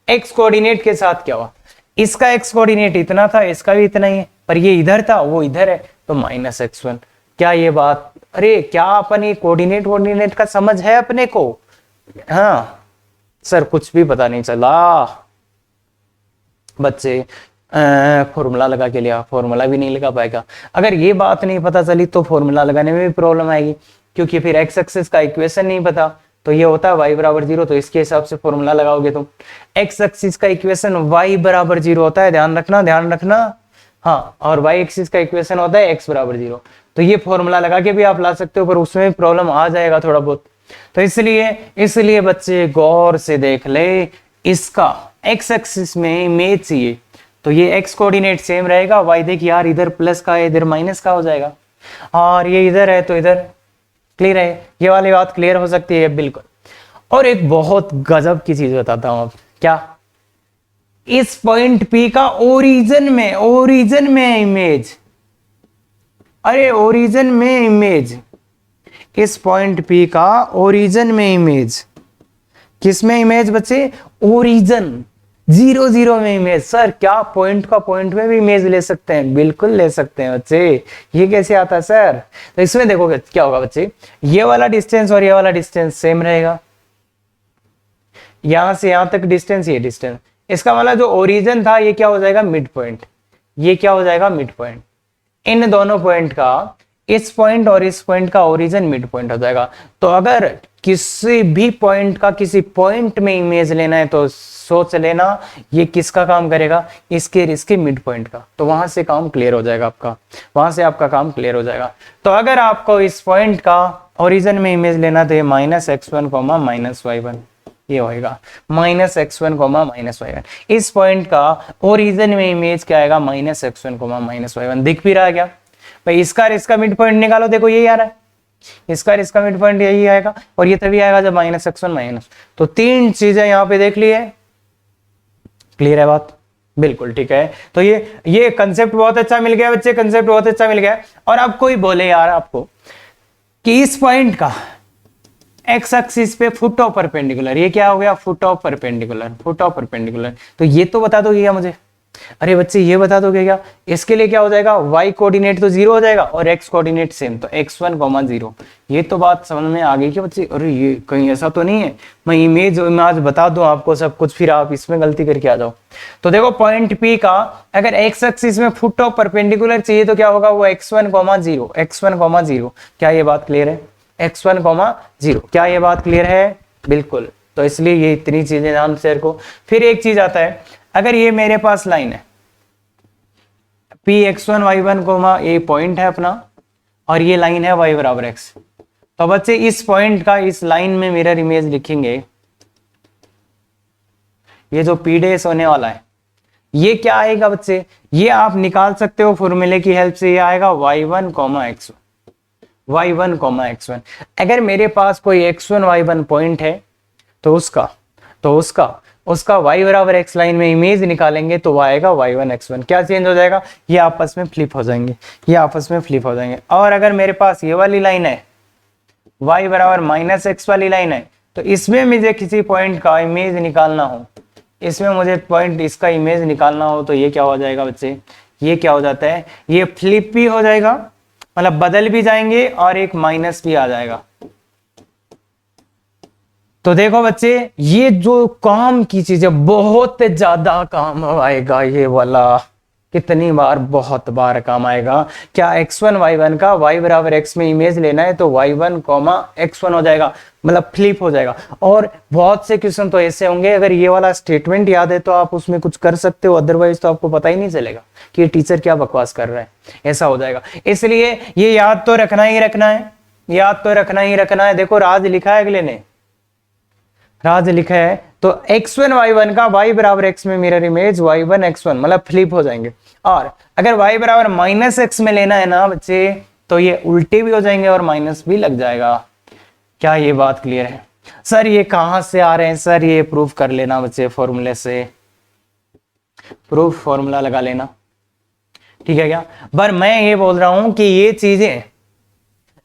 x कोऑर्डिनेट के साथ क्या हुआ, इसका x कोऑर्डिनेट इतना था, इसका भी इतना ही है, पर ये इधर था वो इधर है, तो -x1। क्या ये बात, अरे क्या अपन ये कोऑर्डिनेट का समझ है अपने को, हाँ सर कुछ भी पता नहीं चला बच्चे, फॉर्मूला लगा के लिया, फॉर्मूला भी नहीं लगा पाएगा, अगर ये बात नहीं पता चली तो फॉर्मूला लगाने में भी प्रॉब्लम आएगी, क्योंकि फिर एक्स एक्सिस का इक्वेशन नहीं पता, तो ये होता है y बराबर 0। तो इसके हिसाब से फॉर्मूला लगाओगे तुम। x एक्सिस का इक्वेशन y बराबर 0 होता है, ध्यान रखना ध्यान रखना। हाँ, और y एक्सिस का इक्वेशन होता है x बराबर 0। तो ये फॉर्मूला लगा के भी आप ला सकते हो, पर उसमें प्रॉब्लम आ जाएगा थोड़ा बहुत। तो इसलिए बच्चे गौर से देख ले, इसका x एक्सिस में इमेज चाहिए तो ये x कोऑर्डिनेट सेम रहेगा, y देख यार इधर प्लस का है इधर माइनस का हो जाएगा, और ये इधर है तो इधर। क्लियर है, ये वाली बात क्लियर हो सकती है बिल्कुल। और एक बहुत गजब की चीज बताता हूं अब, क्या इस पॉइंट P का ओरिजिन में इमेज, अरे ओरिजिन में इमेज, इस पॉइंट P का ओरिजिन में इमेज, किस में इमेज बच्चे? ओरिजिन 0 0 में इमेज। सर क्या पॉइंट का पॉइंट में भी इमेज ले सकते हैं? बिल्कुल ले सकते हैं बच्चे। ये कैसे आता है सर? तो इसमें देखोगे क्या होगा बच्चे, ये वाला डिस्टेंस और ये वाला डिस्टेंस सेम रहेगा, यहां से यहां तक डिस्टेंस, ये डिस्टेंस, इसका वाला जो ओरिजिन था ये क्या हो जाएगा? Mid point. ये क्या हो जाएगा? Mid point. इन दोनों पॉइंट का, इस पॉइंट और इस पॉइंट का ओरिजिन मिड पॉइंट हो जाएगा। तो अगर किसी भी पॉइंट का किसी पॉइंट में इमेज लेना है तो सोच लेना ये किसका काम करेगा? इसके मिड पॉइंट का। तो वहां से काम क्लियर हो जाएगा आपका, वहां से आपका काम क्लियर हो जाएगा। तो अगर आपको इस पॉइंट का ओरिजिन में इमेज लेना तो ये -x1, -y1 ये होएगा, -x1, -y1। इस पॉइंट का ओरिजिन में इमेज क्या आएगा? -x1, -y1। दिख भी रहा है क्या भाई? इसका मिड पॉइंट निकालो, देखो यही आ रहा है, इसका मिड पॉइंट यही आएगा, और ये तभी आएगा जब -x1 तो 3 चीजें यहाँ पे देख ली है। क्लियर है बात? बिल्कुल ठीक है। तो ये कंसेप्ट बहुत अच्छा मिल गया बच्चे, कंसेप्ट बहुत अच्छा मिल गया। और अब कोई बोले यार आपको कि इस पॉइंट का x एक्सिस पे फुट ऑफ परपेंडिकुलर, ये क्या हो गया? Foot of perpendicular. तो ये तो बता दोगे क्या मुझे? अरे बच्चे ये बता दोगे क्या? इसके लिए क्या हो जाएगा? y कोऑर्डिनेट तो 0 हो जाएगा और x कोऑर्डिनेट सेम, तो x1, 0। ये तो बात समझ में आ गई क्या बच्चे? अरे ये कहीं ऐसा तो नहीं है मैं इमेज बता दूं आपको सब कुछ, फिर आप इसमें गलती करके आ जाओ। तो देखो पॉइंट P का अगर x एक्सिस में फुट ऑफ परपेंडिकुलर चाहिए तो क्या होगा? वो x1, 0। क्या ये बात क्लियर है? x1, 0। क्या ये बात क्लियर है? बिल्कुल। तो इसलिए ये इतनी चीजें ध्यान से रखो। फिर एक चीज आता है, अगर ये मेरे पास लाइन है Px1, y1, ये पॉइंट है अपना, और ये लाइन है y बराबर x, तो बच्चे इस पॉइंट का इस लाइन में मिरर इमेज लिखेंगे, ये जो P डैश होने वाला है ये क्या आएगा बच्चे? ये आप निकाल सकते हो फॉर्मूले की हेल्प से, ये आएगा y1, x1। अगर मेरे पास कोई x1, y1 पॉइंट है तो उसका y बराबर x लाइन में इमेज निकालेंगे तो वो आएगा y1, x1। क्या चेंज हो जाएगा? ये आपस में फ्लिप हो जाएंगे। और अगर मेरे पास ये वाली लाइन है y बराबर -x वाली लाइन है, तो इसमें मुझे किसी पॉइंट का इमेज निकालना हो, इसका इमेज निकालना हो तो ये क्या हो जाएगा बच्चे? ये क्या हो जाता है? ये फ्लिप भी हो जाएगा, मतलब बदल भी जाएंगे, और एक माइनस भी आ जाएगा। तो देखो बच्चे ये जो काम की चीज है बहुत ज्यादा काम आएगा, ये वाला कितनी बार? बहुत बार काम आएगा। क्या x1, y1 का y बराबर x में इमेज लेना है तो y1, x1 हो जाएगा, मतलब फ्लिप हो जाएगा। और बहुत से क्वेश्चन तो ऐसे होंगे, अगर ये वाला स्टेटमेंट याद है तो आप उसमें कुछ कर सकते हो, अदरवाइज तो आपको पता ही नहीं चलेगा कि ये टीचर क्या बकवास कर रहा है, ऐसा हो जाएगा। इसलिए ये याद तो रखना ही रखना है। देखो राज लिखा है, अगले ने राज लिखा है, तो x1, y1 का y बराबर x में मिरर इमेज y1, x1 मतलब फ्लिप हो जाएंगे। और अगर y बराबर -x में लेना है ना बच्चे, तो ये उल्टे भी हो जाएंगे और माइनस भी लग जाएगा। क्या ये बात क्लियर है? सर ये कहां से आ रहे हैं? सर ये प्रूफ कर लेना बच्चे, फॉर्मूले से फॉर्मूला लगा लेना, ठीक है क्या? पर मैं ये बोल रहा हूं कि ये चीजें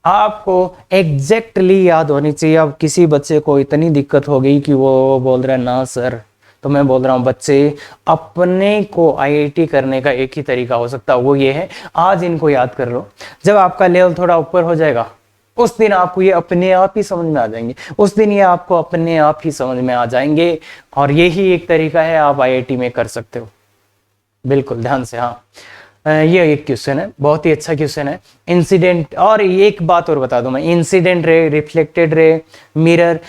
आपको एग्जैक्टली याद होनी चाहिए। अब किसी बच्चे को इतनी दिक्कत हो गई कि वो बोल रहा है ना सर, तो मैं बोल रहा हूँ बच्चे अपने को आईआईटी करने का एक ही तरीका हो सकता है, वो ये है आज इनको याद कर लो। जब आपका लेवल थोड़ा ऊपर हो जाएगा उस दिन आपको ये अपने आप ही समझ में आ जाएंगे, और यही एक तरीका है आप आईआईटी में कर सकते हो। बिल्कुल ध्यान से। हाँ ये एक क्वेश्चन है, बहुत ही अच्छा क्वेश्चन है। इंसिडेंट, और एक बात और बता दूं मैं, incident ray, reflected ray, mirror,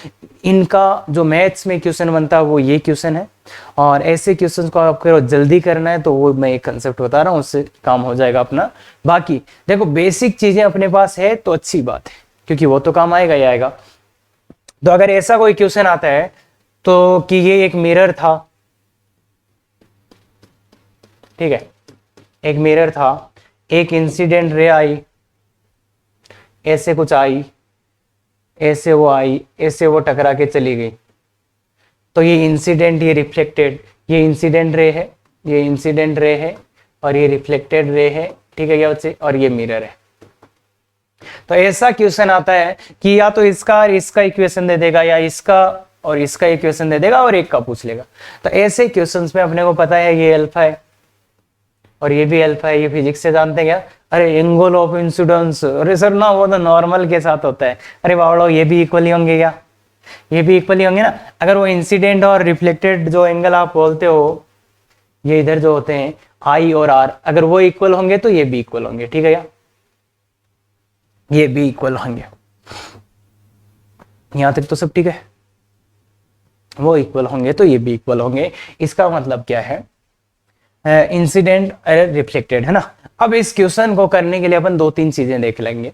इनका जो मैथ्स में क्वेश्चन बनता है वो ये क्वेश्चन है। और ऐसे क्वेश्चन को आपको जल्दी करना है तो वो मैं एक कंसेप्ट बता रहा हूँ, उससे काम हो जाएगा अपना। बाकी देखो बेसिक चीजें अपने पास है तो अच्छी बात है, क्योंकि वो तो काम आएगा ही आएगा। तो अगर ऐसा कोई क्वेश्चन आता है तो कि ये एक मिरर था, ठीक है, एक मिरर था, एक इंसिडेंट रे आई, ऐसे कुछ आई, ऐसे वो आई, ऐसे वो टकरा के चली गई, तो ये इंसिडेंट, ये रिफ्लेक्टेड, ये इंसिडेंट रे है, ये इंसिडेंट रे है, और ये रिफ्लेक्टेड रे है, ठीक है क्या बच्चे, और ये मिरर है। तो ऐसा क्वेश्चन आता है कि या तो इसका और इसका इक्वेशन दे देगा, या इसका और इसका इक्वेशन दे देगा और एक का पूछ लेगा। तो ऐसे क्वेश्चंस में अपने को पता है ये अल्फा है और ये भी अल्फा है, ये फिजिक्स से जानते हैं क्या। अरे एंगल ऑफ इंसिडेंस, अरे सर ना वो तो नॉर्मल के साथ होता है। अरे बावड़ो, ये भी इक्वली होंगे क्या, ये भी इक्वली होंगे ना। अगर वो इंसिडेंट और रिफ्लेक्टेड जो एंगल आप बोलते हो, ये इधर जो होते हैं आई और आर, अगर वो इक्वल होंगे तो ये भी इक्वल होंगे, ठीक है क्या, ये भी इक्वल होंगे। यहां तक तो सब ठीक है, वो इक्वल होंगे तो ये भी इक्वल होंगे। इसका मतलब क्या है, इंसिडेंट रिफ्लेक्टेड है ना। अब इस क्वेश्चन को करने के लिए अपन दो तीन चीजें देख लेंगे,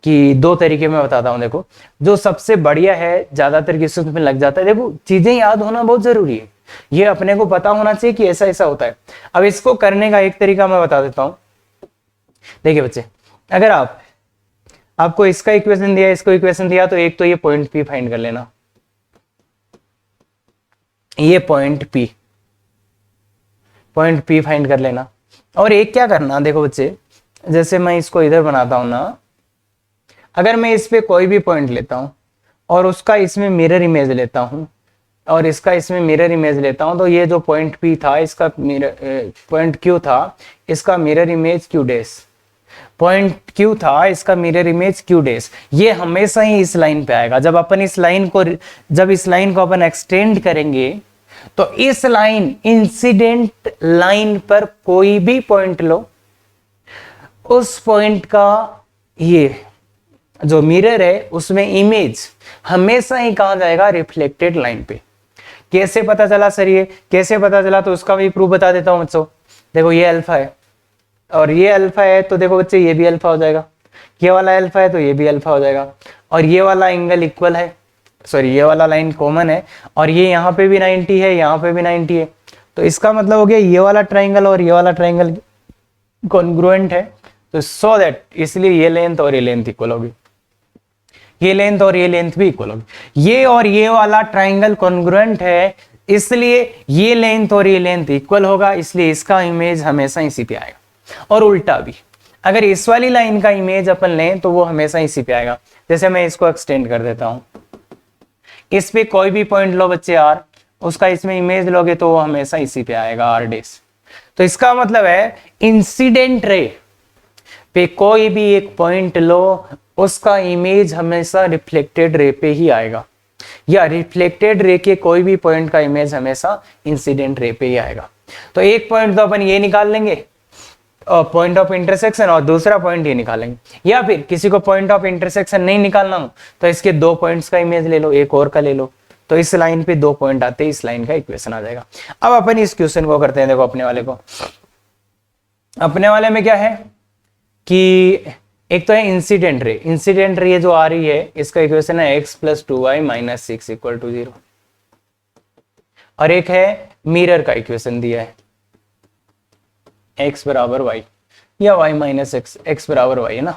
कि दो तरीके में बताता हूं। देखो जो सबसे बढ़िया है, ज्यादातर क्वेश्चन में लग जाता है, देखो चीजें याद होना बहुत जरूरी है, ये अपने को पता होना चाहिए कि ऐसा ऐसा होता है। अब इसको करने का एक तरीका मैं बता देता हूं। देखिए बच्चे, अगर आपको इसका इक्वेशन दिया, इसको इक्वेशन दिया, तो एक तो ये पॉइंट पी फाइंड कर लेना, ये पॉइंट पी फाइंड कर लेना। और एक क्या करना, देखो बच्चे, जैसे मैं इसको इधर बनाता हूं ना, अगर मैं इस पे कोई भी पॉइंट लेता हूं और उसका इसमें मिरर इमेज लेता हूं और इसका इसमें मिरर इमेज लेता हूं, तो ये जो पॉइंट पी था, इसका मिरर, पॉइंट क्यू था, इसका mirror image Q dash, point Q था, इसका मिरर इमेज क्यू डैश, ये हमेशा ही इस लाइन पे आएगा। जब अपन इस लाइन को, जब इस लाइन को अपन एक्सटेंड करेंगे, तो इस लाइन, इंसिडेंट लाइन पर कोई भी पॉइंट लो, उस पॉइंट का ये जो मिरर है उसमें इमेज हमेशा ही कहा जाएगा, रिफ्लेक्टेड लाइन पे। कैसे पता चला सर, ये कैसे पता चला, तो उसका भी प्रूफ बता देता हूं बच्चों। देखो ये अल्फा है और ये अल्फा है, तो देखो बच्चे ये भी अल्फा हो जाएगा, ये वाला अल्फा है तो ये भी अल्फा हो जाएगा, और ये वाला एंगल इक्वल है, सॉरी ये वाला लाइन कॉमन है, और ये यहाँ पे भी 90 है, यहाँ पे भी 90 है, तो इसका मतलब हो गया ये वाला ट्राइंगल और ये वाला ट्राइंगल कॉन्ग्रुएंट है। तो सो दैट, इसलिए ये लेंथ और ये लेंथ इक्वल होगी, ये लेंथ और ये लेंथ भी इक्वल होगी। ये और ये वाला ट्राइंगल कॉन्ग्रुएंट है, इसलिए ये लेंथ और ये लेंथ इक्वल होगा, इसलिए इसका इमेज हमेशा इसी पे आएगा। और उल्टा भी, अगर इस वाली लाइन का इमेज अपन लें तो वो हमेशा इसी पे आएगा। जैसे मैं इसको एक्सटेंड कर देता हूं, इस पे कोई भी पॉइंट लो बच्चे आर, उसका इसमें इमेज लोगे तो वो हमेशा इसी पे आएगा, आर डैश। तो इसका मतलब है इंसिडेंट रे पे कोई भी एक पॉइंट लो, उसका इमेज हमेशा रिफ्लेक्टेड रे पे ही आएगा, या रिफ्लेक्टेड रे के कोई भी पॉइंट का इमेज हमेशा इंसिडेंट रे पे ही आएगा। तो एक पॉइंट तो अपन ये निकाल लेंगे, पॉइंट ऑफ इंटरसेक्शन, और दूसरा पॉइंट ये निकालेंगे। या फिर किसी को पॉइंट ऑफ इंटरसेक्शन नहीं निकालना हो तो इसके दो पॉइंट्स का इमेज ले लो, एक और का ले लो, तो इस लाइन पे दो पॉइंट आते हैं, इस लाइन का इक्वेशन आ जाएगा। अब अपन इस क्वेश्चन को करते हैं। देखो अपने वाले को, अपने वाले में क्या है कि एक तो है इंसिडेंट रे, इंसिडेंट रे जो आ रही है इसका इक्वेशन है x + 2y - 6 = 0, और एक है मिरर का इक्वेशन दिया है x = y या y - x, x = y है ना।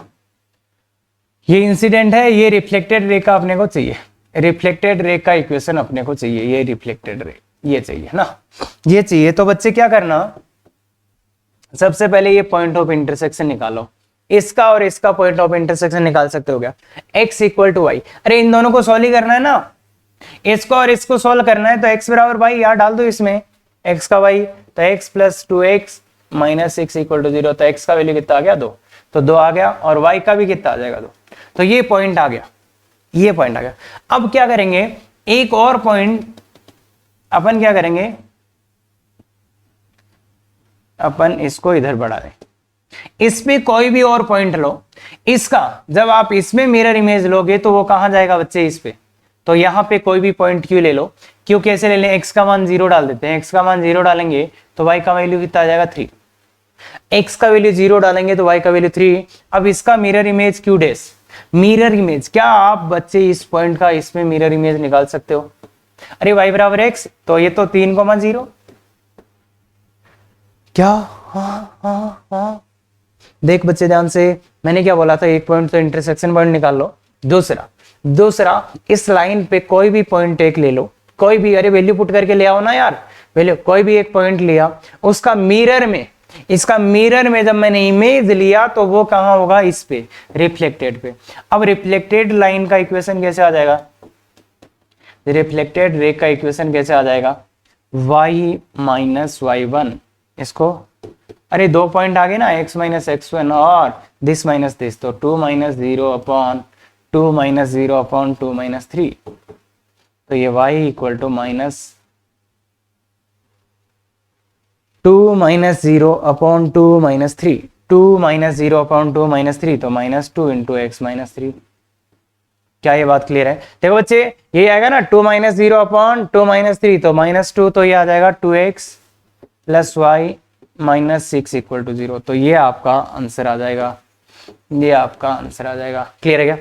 ये इंसिडेंट है, ये रिफ्लेक्टेड रे का अपने को चाहिए, रिफ्लेक्टेड रे का इक्वेशन अपने को चाहिए, ये रिफ्लेक्टेड रे ये चाहिए ना, ये चाहिए। तो बच्चे क्या करना, सबसे पहले ये पॉइंट ऑफ इंटरसेक्शन निकालो, इसका और इसका पॉइंट ऑफ इंटरसेक्शन निकाल सकते हो क्या, x = y। अरे इन दोनों को सॉल्व ही करना है ना, इसको और इसको सॉल्व करना है, तो x = y यार डाल दो इसमें, x का y, तो x + 2x - 6 = 0, तो x का वैल्यू कितना आ गया 2, तो 2 आ गया, और y का भी कितना आ जाएगा 2, तो ये पॉइंट आ गया, ये पॉइंट आ गया। अब क्या करेंगे, एक और पॉइंट अपन क्या करेंगे, अपन इसको इधर बढ़ा दें, इस पे कोई भी और पॉइंट लो, इसका जब आप इसमें मिरर इमेज लोगे तो वो कहां जाएगा बच्चे, इस पे। तो यहां पे कोई भी पॉइंट क्यों ले लो, क्यों कैसे ले लें, x का मान 0 डाल देते हैं, x का मान 0 डालेंगे तो y का वैल्यू कितना आ जाएगा 3, x का वैल्यू 0 डालेंगे तो y का वैल्यू 3। अब इसका mirror image Q dash, mirror image, क्या आप बच्चे इस पॉइंट का इसमें मिरर इमेज निकाल सकते हो? अरे y बराबर x, तो ये तो 3,0 क्या, हाँ। देख बच्चे ध्यान से, मैंने क्या बोला था, एक पॉइंट तो इंटरसेक्शन पॉइंट निकाल लो। दूसरा इस लाइन पे कोई भी पॉइंट एक ले लो, कोई भी, अरे वैल्यू पुट करके ले आओ ना यार, वैल्यू कोई भी एक पॉइंट लिया, उसका मिरर में, इसका मिरर में जब मैंने इमेज लिया तो वो कहां होगा, इस पे, रिफ्लेक्टेड पे। अब रिफ्लेक्टेड लाइन का इक्वेशन कैसे आ जाएगा, रिफ्लेक्टेड रे का इक्वेशन कैसे आ जाएगा, y माइनस y1, इसको, अरे 2 पॉइंट आ गए ना, x माइनस x1 और दिस माइनस दिस, तो 2 minus 0 upon 2 minus 0 upon 2 minus 3, तो ये y equal to minus 2 minus 0 upon 2 minus 3, 2 minus 0 upon 2 minus 3, तो माइनस 2 इंटू एक्स माइनस 3। क्या ये बात क्लियर है? देखो बच्चे, ये आएगा ना 2 माइनस 0 अपॉन 2 माइनस 3, तो माइनस 2, तो ये आ जाएगा 2x plus y minus 6 equal to 0। तो ये आपका आंसर आ जाएगा, ये आपका आंसर आ जाएगा। क्लियर है क्या?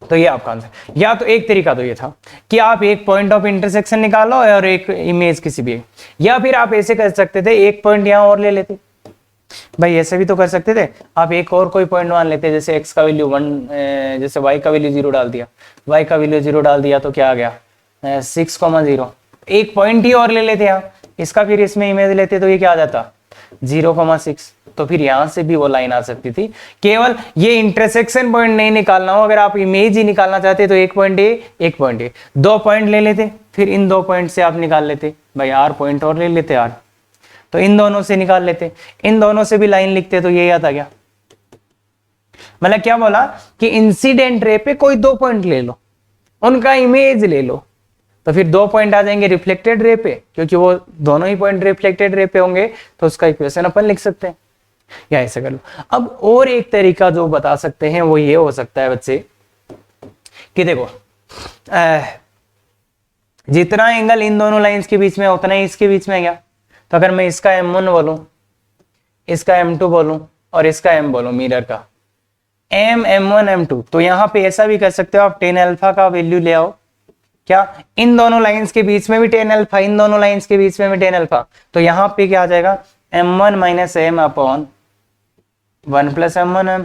तो ये आपका आंसर। या तो एक तरीका तो ये था कि आप एक पॉइंट ऑफ इंटरसेक्शन निकालो और एक इमेज किसी भी, या फिर आप ऐसे कर सकते थे, एक पॉइंट यहां और ले लेते भाई, ऐसे भी तो कर सकते थे। आप एक और कोई पॉइंट मान लेते, जैसे x का वैल्यू 1, जैसे y का वैल्यू 0 डाल दिया, y का वैल्यू 0 डाल दिया तो क्या आ गया 6,0। एक पॉइंट ही और ले लेते आप इसका, फिर इसमें इमेज लेते तो ये क्या आ जाता 0,6। तो फिर यहां से भी वो लाइन आ सकती थी। केवल ये इंटरसेक्शन पॉइंट नहीं निकालना हो, अगर आप इमेज ही निकालना चाहते तो एक पॉइंट ए, एक पॉइंट ए, 2 पॉइंट ले लेते, फिर इन 2 पॉइंट से आप निकाल लेते भाई, r पॉइंट और ले लेते r, तो इन दोनों से निकाल लेते, इन दोनों से भी लाइन लिखते, तो ये आता क्या, मतलब क्या बोला कि इंसिडेंट रे पे कोई 2 पॉइंट ले लो, उनका इमेज ले लो, तो फिर 2 पॉइंट आ जाएंगे रिफ्लेक्टेड रे पे, क्योंकि वो दोनों ही पॉइंट रिफ्लेक्टेड रे पे होंगे, तो उसका इक्वेशन अपन लिख सकते हैं, या ऐसे कर लो। अब और एक तरीका जो बता सकते हैं वो ये हो सकता है बच्चे कि देखो जितना एंगल इन दोनों लाइंस के बीच में उतना ही इसके बीच में गया, तो अगर मैं इसका m1 बोलूं, इसका m2 बोलूं और इसका m बोलूं, मिरर का m1 m2, तो यहां पे ऐसा भी कर सकते हो आप, tan अल्फा का वैल्यू ले आओ, क्या इन दोनों लाइंस के बीच में भी tan अल्फा, इन दोनों लाइंस के बीच में भी tan अल्फा, तो यहां पे क्या आ जाएगा m1 minus m upon 1 plus m1m,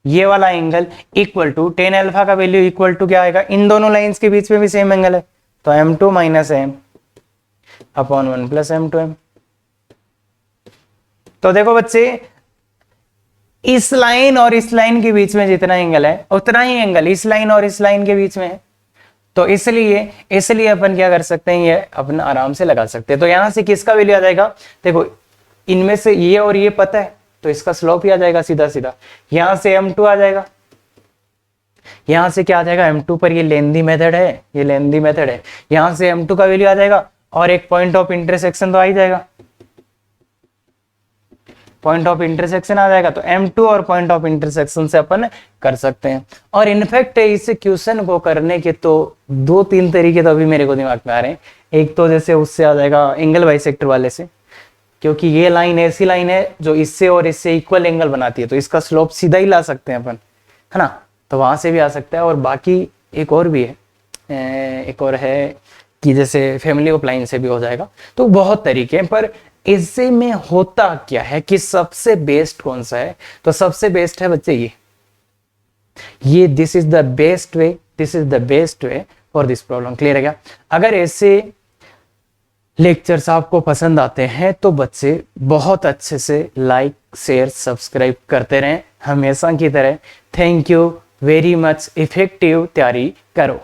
ये वाला angle equal to tan alpha का वैल्यू इक्वल टू क्या आएगा, इन दोनों लाइंस के बीच में भी सेम एंगल है, तो m2 minus m upon 1 plus m2m। तो देखो बच्चे, इस लाइन और इस लाइन के बीच में जितना एंगल है उतना ही एंगल इस लाइन और इस लाइन के बीच में है, तो इसलिए अपन क्या कर सकते हैं, ये अपन आराम से लगा सकते हैं। तो यहां से किसका वैल्यू आ जाएगा, देखो इनमें से ये और ये पता है, तो इसका स्लोप ही आ जाएगा सीधा सीधा, यहां से m2 आ जाएगा, यहां से क्या आ जाएगा m2 पर, ये लेंदी मेथड है, ये लेंदी मेथड है, यहां से m2 का वैल्यू आ जाएगा, और एक पॉइंट ऑफ इंटरसेक्शन तो आ ही जाएगा, पॉइंट ऑफ इंटरसेक्शन आ जाएगा, तो m2 और पॉइंट ऑफ इंटरसेक्शन से अपन कर सकते हैं। और इनफैक्ट इस क्वेश्चन को करने के तो 2-3 तरीके तो अभी मेरे को दिमाग में आ रहे हैं। एक तो जैसे उससे आ जाएगा एंगल बाइसेक्टर वाले से, क्योंकि ये लाइन ऐसी लाइन है जो इससे और इससे इक्वल एंगल बनाती है, तो इसका स्लोप सीधा ही ला सकते हैं अपन, है ना, तो वहां से भी आ सकता है। और बाकी एक और भी है, एक और है कि जैसे फैमिली ऑफ लाइन से भी हो जाएगा, तो बहुत तरीके हैं। पर इससे में होता क्या है कि सबसे बेस्ट कौन सा है, तो सबसे बेस्ट है बच्चे ये this is the best way, this is the best way for this problem. Clear है क्या? अगर ऐसे लेक्चर्स आपको पसंद आते हैं तो बच्चे बहुत अच्छे से लाइक शेयर सब्सक्राइब करते रहें हमेशा की तरह। Thank you very much. Effective तैयारी करो।